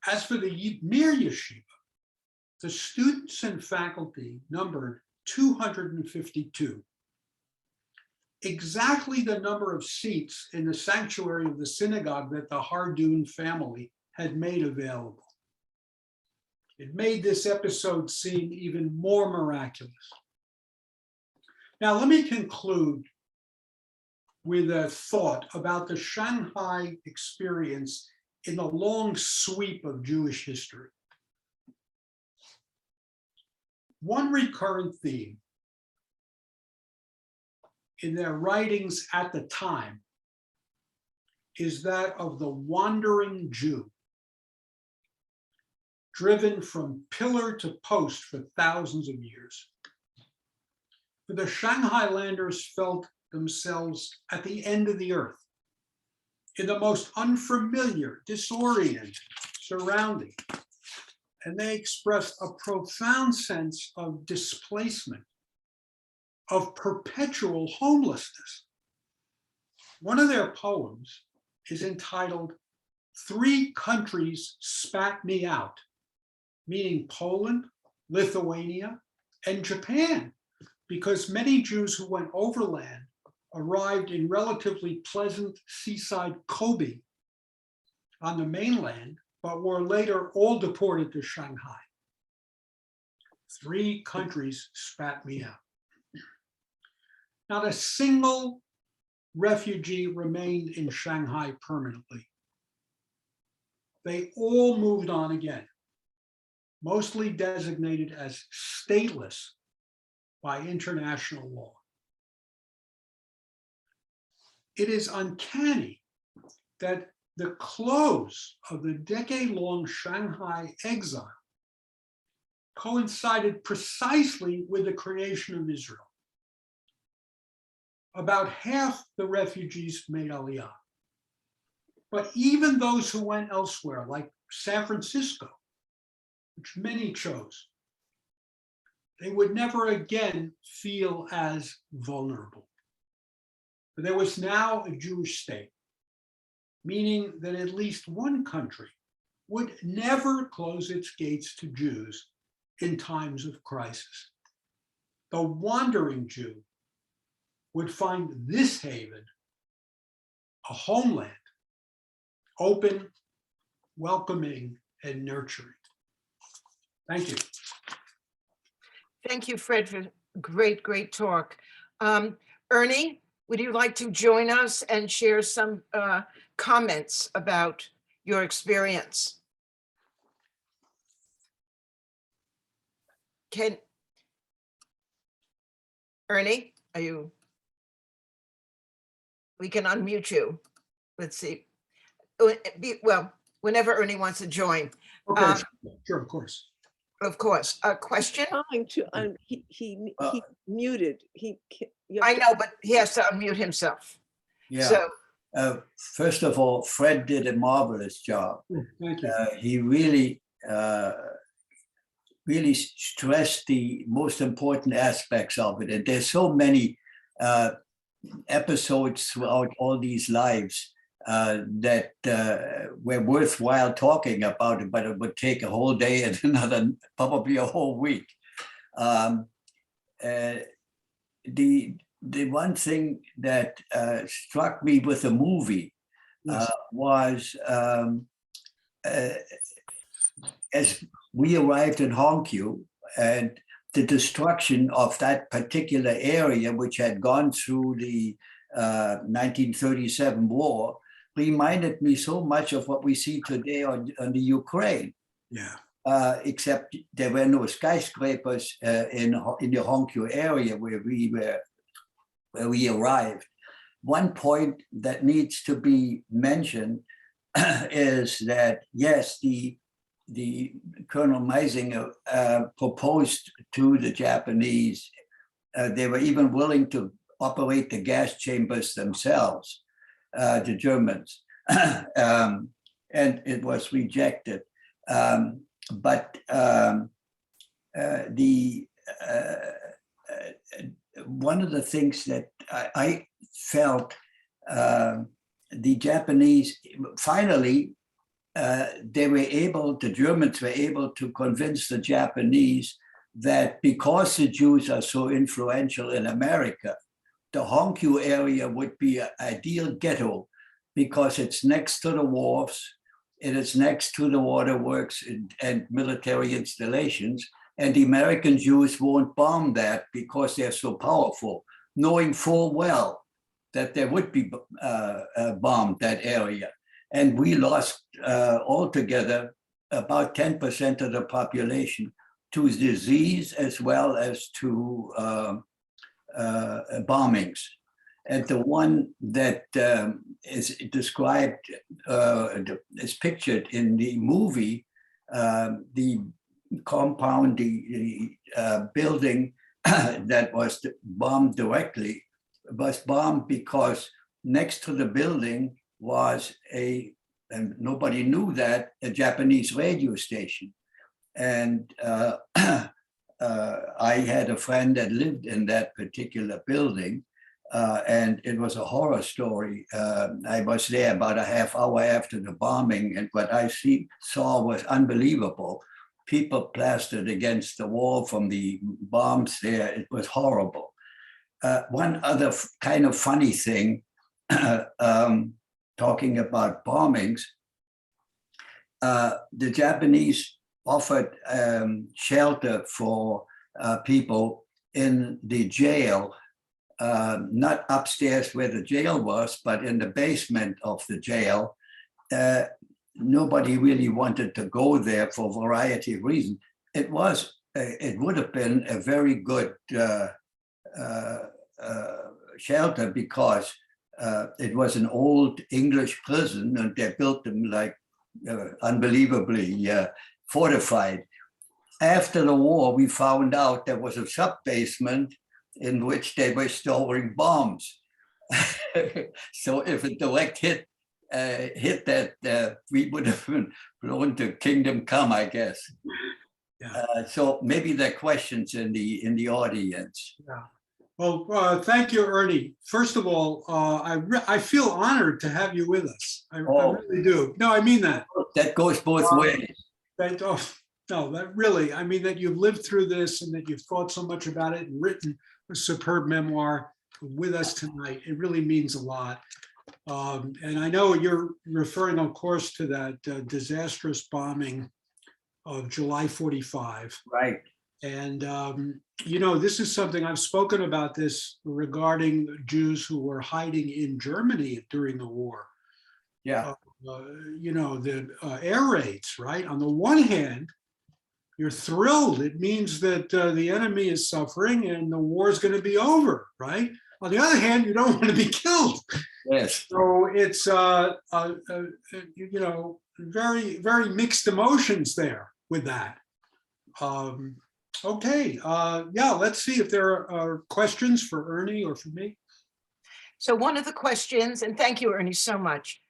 As for the Mir Yeshiva, the students and faculty numbered 252, exactly the number of seats in the sanctuary of the synagogue that the Hardoon family had made available. It made this episode seem even more miraculous. Now, let me conclude with a thought about the Shanghai experience in the long sweep of Jewish history. One recurrent theme in their writings at the time is that of the wandering Jew, driven from pillar to post for thousands of years. For the Shanghailanders felt themselves at the end of the earth, in the most unfamiliar, disoriented surrounding. And they expressed a profound sense of displacement, of perpetual homelessness. One of their poems is entitled, "Three Countries Spat Me Out," meaning Poland, Lithuania, and Japan, because many Jews who went overland arrived in relatively pleasant seaside Kobe on the mainland, but were later all deported to Shanghai. Three countries spat me out. Not a single refugee remained in Shanghai permanently. They all moved on again, mostly designated as stateless by international law. It is uncanny that the close of the decade-long Shanghai exile coincided precisely with the creation of Israel. About half the refugees made Aliyah. But even those who went elsewhere, like San Francisco, which many chose, they would never again feel as vulnerable. There was now a Jewish state, meaning that at least one country would never close its gates to Jews in times of crisis. The wandering Jew would find this haven a homeland, open, welcoming, and nurturing. Thank you. Thank you, Fred, for great, great talk. Ernie, would you like to join us and share some comments about your experience? Ernie, are you? We can unmute you. Let's see. Well, whenever Ernie wants to join. Okay, sure, of course. Of course. A question? Trying to, he muted. I know, but he has to unmute himself. Yeah. So, first of all, Fred did a marvelous job. Thank you. He really, really stressed the most important aspects of it. And there's so many episodes throughout all these lives that were worthwhile talking about it, but it would take a whole day and another, probably a whole week. The one thing that struck me with the movie was as we arrived in Hongqiu and the destruction of that particular area, which had gone through the 1937 war, reminded me so much of what we see today on the Ukraine. Yeah. Except there were no skyscrapers in the Hongqiu area where we arrived. One point that needs to be mentioned is that, yes, the Colonel Meisinger proposed to the Japanese, they were even willing to operate the gas chambers themselves, the Germans, and it was rejected. But one of the things that I felt the Japanese, finally, the Germans were able to convince the Japanese that because the Jews are so influential in America, the Hongqiu area would be an ideal ghetto because it's next to the wharves. It is next to the waterworks and military installations. And the American Jews won't bomb that because they're so powerful, knowing full well that there would be bombed that area. And we lost altogether about 10% of the population to disease as well as to bombings. And the one that is described, is pictured in the movie, the compound, the building that was bombed directly, was bombed because next to the building was and nobody knew that, a Japanese radio station. And I had a friend that lived in that particular building, and it was a horror story. I was there about a half hour after the bombing, and what I saw was unbelievable. People plastered against the wall from the bombs there. It was horrible. One other kind of funny thing, talking about bombings, the Japanese offered shelter for people in the jail, not upstairs where the jail was, but in the basement of the jail. Nobody really wanted to go there for a variety of reasons. It would have been a very good shelter because it was an old English prison, and they built them like unbelievably fortified. After the war, we found out there was a sub-basement in which they were storing bombs. So if a direct hit that, we would have been blown to kingdom come, I guess. Yeah. So maybe there are questions in the audience. Yeah. Well, thank you, Ernie. First of all, I feel honored to have you with us. I really do. No, I mean that. That goes both ways. No, that really, I mean that you've lived through this and that you've thought so much about it and written a superb memoir with us tonight. It really means a lot. And I know you're referring, of course, to that disastrous bombing of July 45. Right. And, you know, this is something I've spoken about this regarding Jews who were hiding in Germany during the war. Yeah. You know, the air raids, right? On the one hand, you're thrilled. It means that the enemy is suffering and the war is going to be over, right? On the other hand, you don't want to be killed. Yes. So it's, you know, very, very mixed emotions there with that. Okay, yeah, let's see if there are questions for Ernie or for me. So one of the questions, and thank you, Ernie, so much.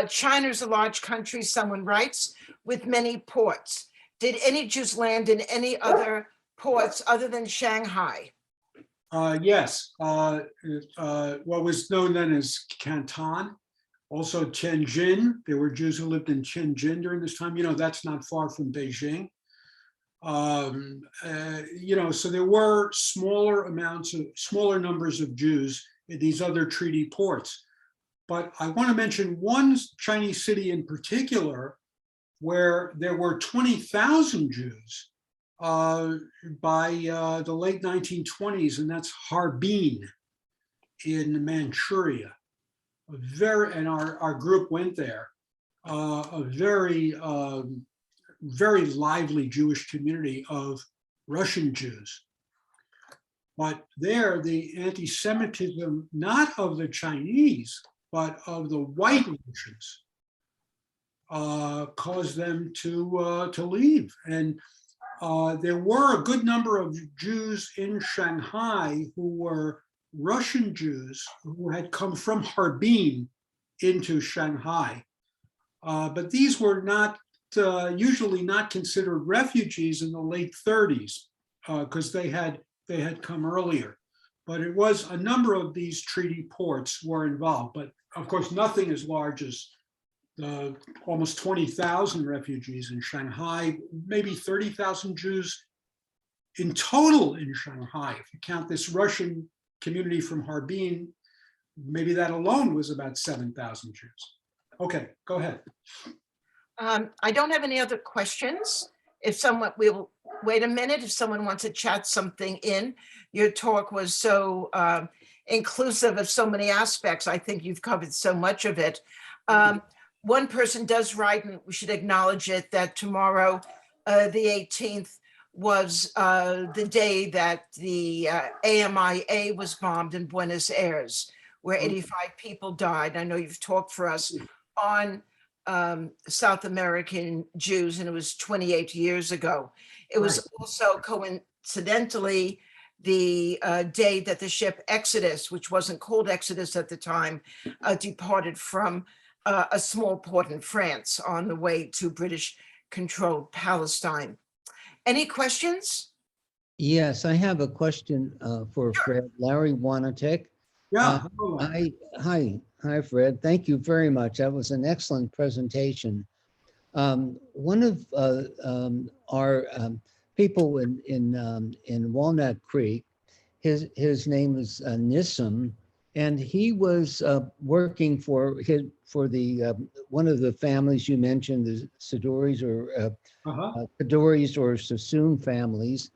China's a large country, someone writes, with many ports. Did any Jews land in any other ports other than Shanghai? Yes, what was known then as Canton, also Tianjin. There were Jews who lived in Tianjin during this time. You know, that's not far from Beijing. You know, so there were smaller numbers of Jews in these other treaty ports. But I want to mention one Chinese city in particular where there were 20,000 Jews by the late 1920s, and that's Harbin in Manchuria. And our group went there. A very, very lively Jewish community of Russian Jews. But there, the anti-Semitism, not of the Chinese, but of the white Russians, caused them to leave. And there were a good number of Jews in Shanghai who were Russian Jews who had come from Harbin into Shanghai. But these were not usually not considered refugees in the late 30s because they had come earlier. But it was a number of these treaty ports were involved. But of course, nothing as large as almost 20,000 refugees in Shanghai, maybe 30,000 Jews in total in Shanghai. If you count this Russian community from Harbin, maybe that alone was about 7,000 Jews. Okay, go ahead. I don't have any other questions. If someone, we'll wait a minute, if someone wants to chat something in. Your talk was so inclusive of so many aspects. I think you've covered so much of it. One person does write, and we should acknowledge it, that tomorrow, the 18th, was the day that the AMIA was bombed in Buenos Aires, where 85 people died. I know you've talked for us on South American Jews, and it was 28 years ago. It was also coincidentally the day that the ship Exodus, which wasn't called Exodus at the time, departed from a small port in France on the way to British-controlled Palestine. Any questions? Yes, I have a question for Fred. Larry Wanatek. Yeah. Hi, Fred. Thank you very much. That was an excellent presentation. One of our people in Walnut Creek, his name is Nissim, and he was working for the one of the families you mentioned, the Sidoris or Sidoris or Sassoon families,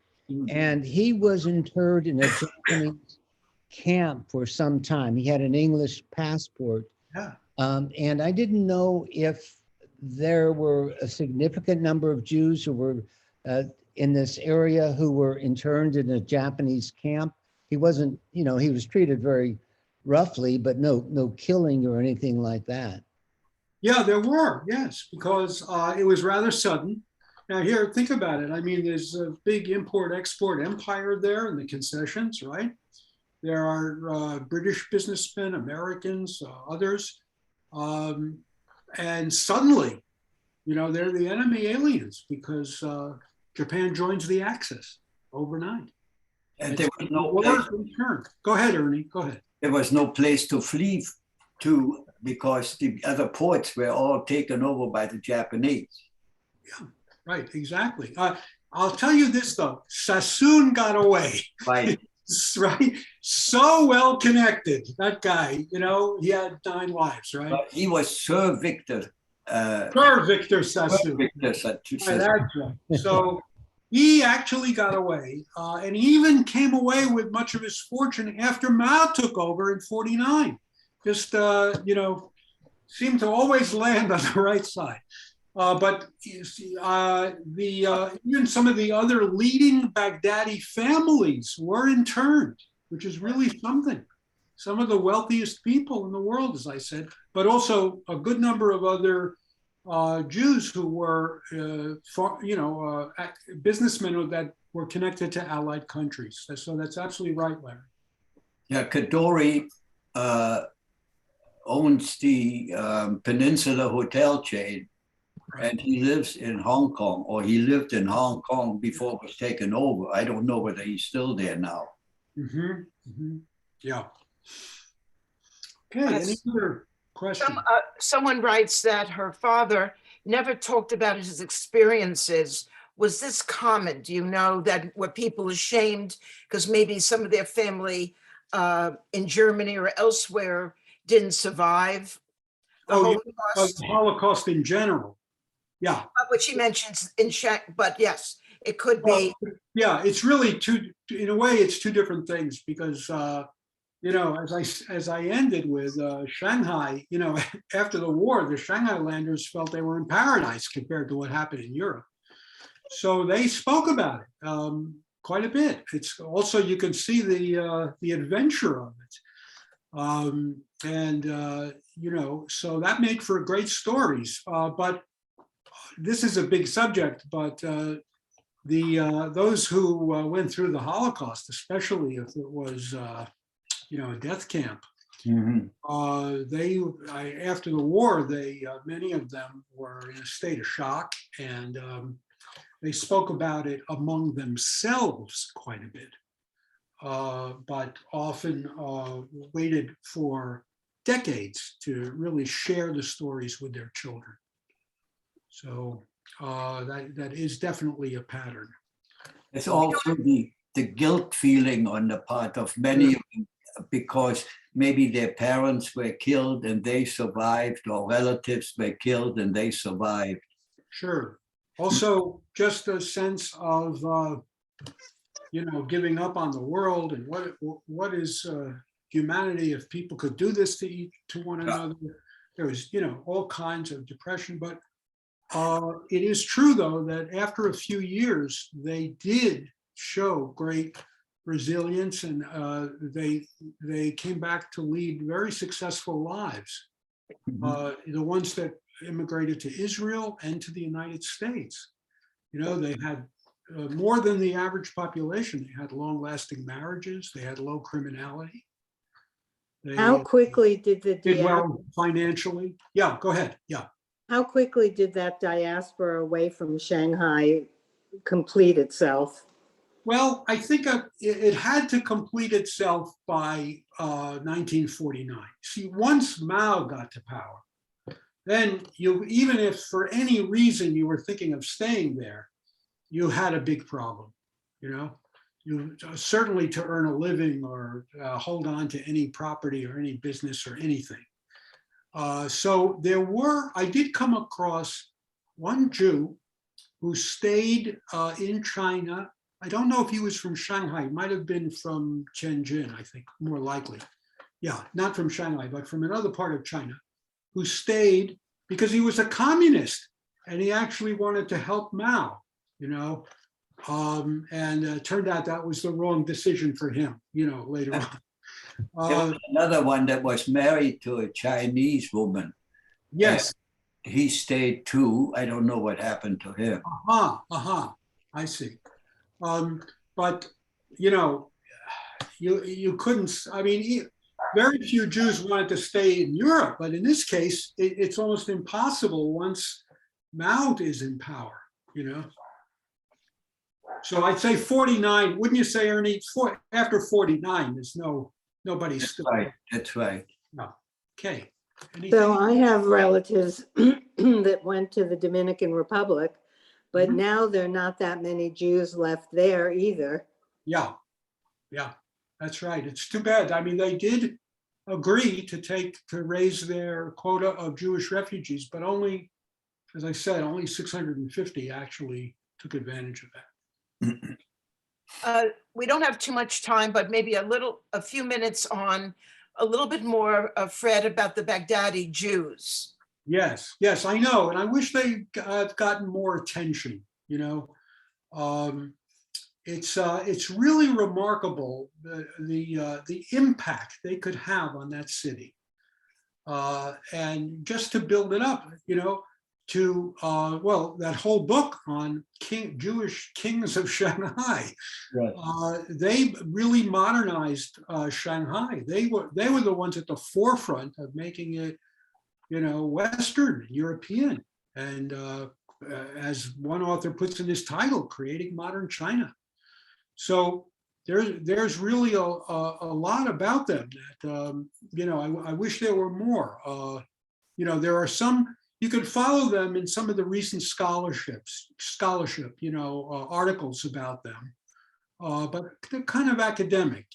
and he was interred in a Japanese camp for some time. He had an English passport. Yeah. And I didn't know if there were a significant number of Jews who were in this area who were interned in a Japanese camp. He wasn't, he was treated very roughly, but no killing or anything like that. Yeah, there were, yes, because it was rather sudden. Now here, think about it. I mean, there's a big import-export empire there in the concessions, right? There are British businessmen, Americans, others. And suddenly, they're the enemy aliens because Japan joins the Axis overnight. And there was no place. Go ahead, Ernie, go ahead. There was no place to flee to because the other ports were all taken over by the Japanese. Yeah, right, exactly. I'll tell you this, though. Sassoon got away. Right. Right, so well connected, that guy. He had 9 lives, right? But he was Sir Victor. Sir Victor Sassoon. That's right. So he actually got away, and he even came away with much of his fortune after Mao took over in '49. Just seemed to always land on the right side. But you see, even some of the other leading Baghdadi families were interned, which is really something. Some of the wealthiest people in the world, as I said, but also a good number of other Jews who were, businessmen that were connected to allied countries. So that's absolutely right, Larry. Yeah, Kadori owns the Peninsula Hotel chain. And he lives in Hong Kong, or he lived in Hong Kong before it was taken over. I don't know whether he's still there now. Yeah. Okay, any other questions? Someone writes that her father never talked about his experiences. Was this common? Do you know that were people ashamed because maybe some of their family in Germany or elsewhere didn't survive the Holocaust? The Holocaust in general. Yeah. Which he mentions in Shanghai, but yes, it could be. Yeah, it's really in a way, it's two different things because, as I ended with Shanghai, after the war, the Shanghai landers felt they were in paradise compared to what happened in Europe. So they spoke about it quite a bit. It's also, you can see the adventure of it. So that made for great stories. But this is a big subject, but those who went through the Holocaust, especially if it was a death camp, after the war, many of them were in a state of shock, and they spoke about it among themselves quite a bit, but often waited for decades to really share the stories with their children. So that is definitely a pattern. It's also the guilt feeling on the part of many of them because maybe their parents were killed and they survived, or relatives were killed and they survived. Sure. Also, just a sense of, giving up on the world and what is humanity if people could do this to one another. There was, all kinds of depression, but it is true though that after a few years, they did show great resilience, and they came back to lead very successful lives. The ones that immigrated to Israel and to the United States, they had more than the average population. They had long-lasting marriages. They had low criminality. They How quickly did the did well financially. Yeah, go ahead. Yeah. how quickly did that diaspora away from Shanghai complete itself? Well, I think it had to complete itself by 1949. See, once Mao got to power, then even if for any reason you were thinking of staying there, you had a big problem, you certainly to earn a living or hold on to any property or any business or anything. So I did come across one Jew who stayed in China. I don't know if he was from Shanghai. He might have been from Tianjin, I think, more likely. Yeah, not from Shanghai, but from another part of China, who stayed because he was a communist and he actually wanted to help Mao, and it turned out that was the wrong decision for him, later on. There was another one that was married to a Chinese woman. Yes. He stayed too. I don't know what happened to him. I see. But you couldn't. I mean, very few Jews wanted to stay in Europe, but in this case, it's almost impossible once Mao is in power. So I'd say 49. Wouldn't you say, Ernie? After 49, there's nobody's still. Right. That's right. No. Okay. Anything? So I have relatives that went to the Dominican Republic, but Mhm. now there are not that many Jews left there either. Yeah, that's right. It's too bad. I mean, they did agree to raise their quota of Jewish refugees, but only, as I said, only 650 actually took advantage of that. We don't have too much time, but maybe a few minutes on a little bit more, Fred, about the Baghdadi Jews. Yes, I know, and I wish they had gotten more attention. It's really remarkable the impact they could have on that city, and just to build it up, that whole book on Jewish kings of Shanghai. Right. They really modernized Shanghai. They were the ones at the forefront of making it, Western European, and as one author puts in his title, creating modern China. So there's really a lot about them that I wish there were more. There are some. You could follow them in some of the recent scholarship, articles about them, but they're kind of academic.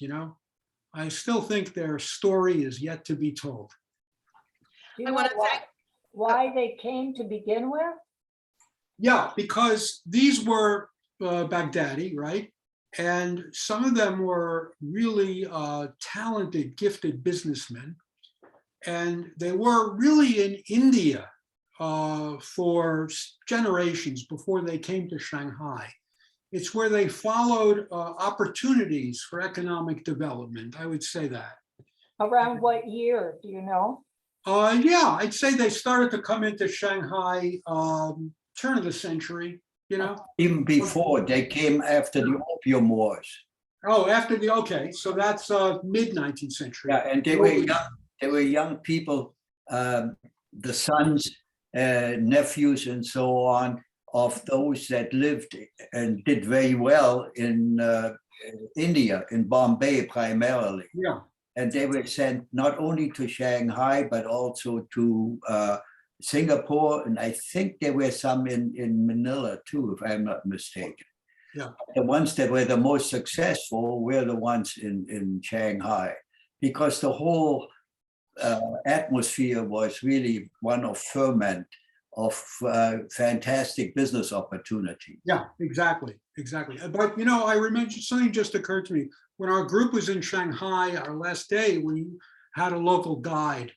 I still think their story is yet to be told. Do you I know want to thank. why they came to begin with? Yeah, because these were Baghdadi, right? And some of them were really talented, gifted businessmen. And they were really in India for generations before they came to Shanghai. It's where they followed opportunities for economic development, I would say that. Around what year, do you know? Yeah, I'd say they started to come into Shanghai turn of the century, Even before, they came after the Opium Wars. Oh, okay, so that's mid 19th century. Yeah, and they were young people, the sons, nephews, and so on, of those that lived and did very well in India, in Bombay primarily. Yeah. And they were sent not only to Shanghai, but also to Singapore. And I think there were some in Manila too, if I'm not mistaken. Yeah. The ones that were the most successful were the ones in Shanghai, because the whole atmosphere was really one of ferment, of fantastic business opportunity. Yeah, exactly. But, you know, I remember something just occurred to me. When our group was in Shanghai, our last day, we had a local guide,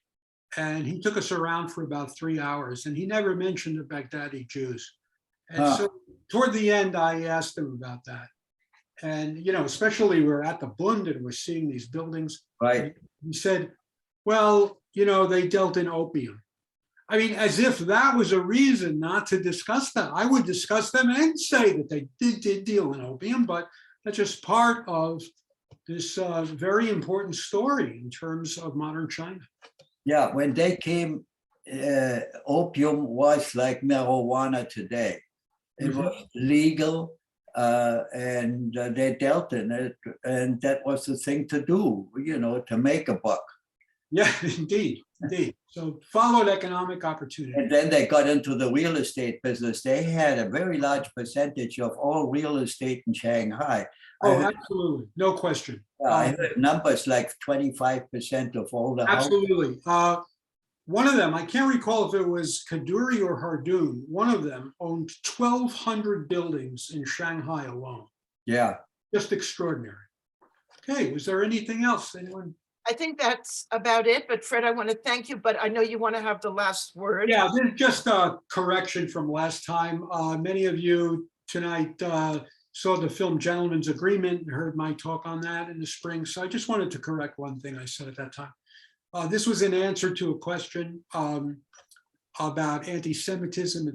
and he took us around for about 3 hours, and he never mentioned the Baghdadi Jews. And Huh. so toward the end, I asked him about that. And, you know, especially we're at the Bund and we're seeing these buildings. Right. He said, well, you know, they dealt in opium. I mean, as if that was a reason not to discuss them. I would discuss them and say that they did deal in opium, but that's just part of this very important story in terms of modern China. Yeah, when they came, opium was like marijuana today. It was legal, and they dealt in it, and that was the thing to do, you know, to make a buck. Yeah, indeed. So followed economic opportunity. And then they got into the real estate business. They had a very large percentage of all real estate in Shanghai. Oh, absolutely. No question. I heard numbers like 25% of all the houses. Absolutely. One of them, I can't recall if it was Kadoorie or Hardoon, one of them owned 1,200 buildings in Shanghai alone. Yeah. Just extraordinary. Okay, was there anything else? Anyone? I think that's about it, but Fred, I want to thank you, but I know you want to have the last word. Yeah, just a correction from last time. Many of you tonight saw the film Gentleman's Agreement and heard my talk on that in the spring. So I just wanted to correct one thing I said at that time. This was in answer to a question about anti-Semitism in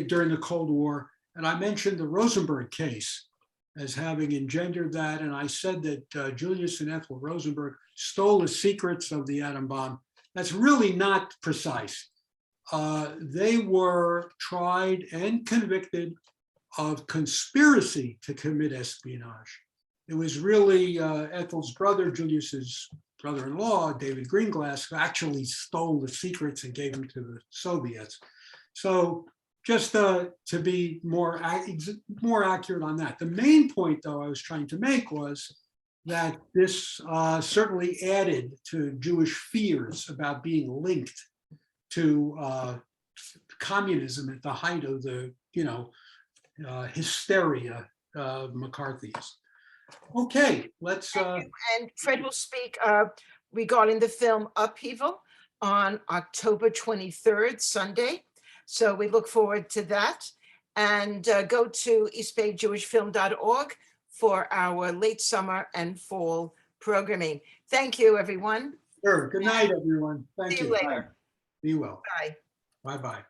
during the Cold War. And I mentioned the Rosenberg case as having engendered that. And I said that Julius and Ethel Rosenberg stole the secrets of the atom bomb. That's really not precise. They were tried and convicted of conspiracy to commit espionage. It was really Ethel's brother, Julius's brother-in-law, David Greenglass, who actually stole the secrets and gave them to the Soviets. So just to be more accurate on that. The main point, though, I was trying to make was that this certainly added to Jewish fears about being linked to communism at the height of the, hysteria of McCarthyism. Okay, let's. And Fred will speak regarding the film Upheaval on October 23rd, Sunday. So we look forward to that. And go to eastbaydjewishfilm.org for our late summer and fall programming. Thank you, everyone. Sure. Good night, everyone. Thank See you you. later. Be well. Bye. Bye-bye.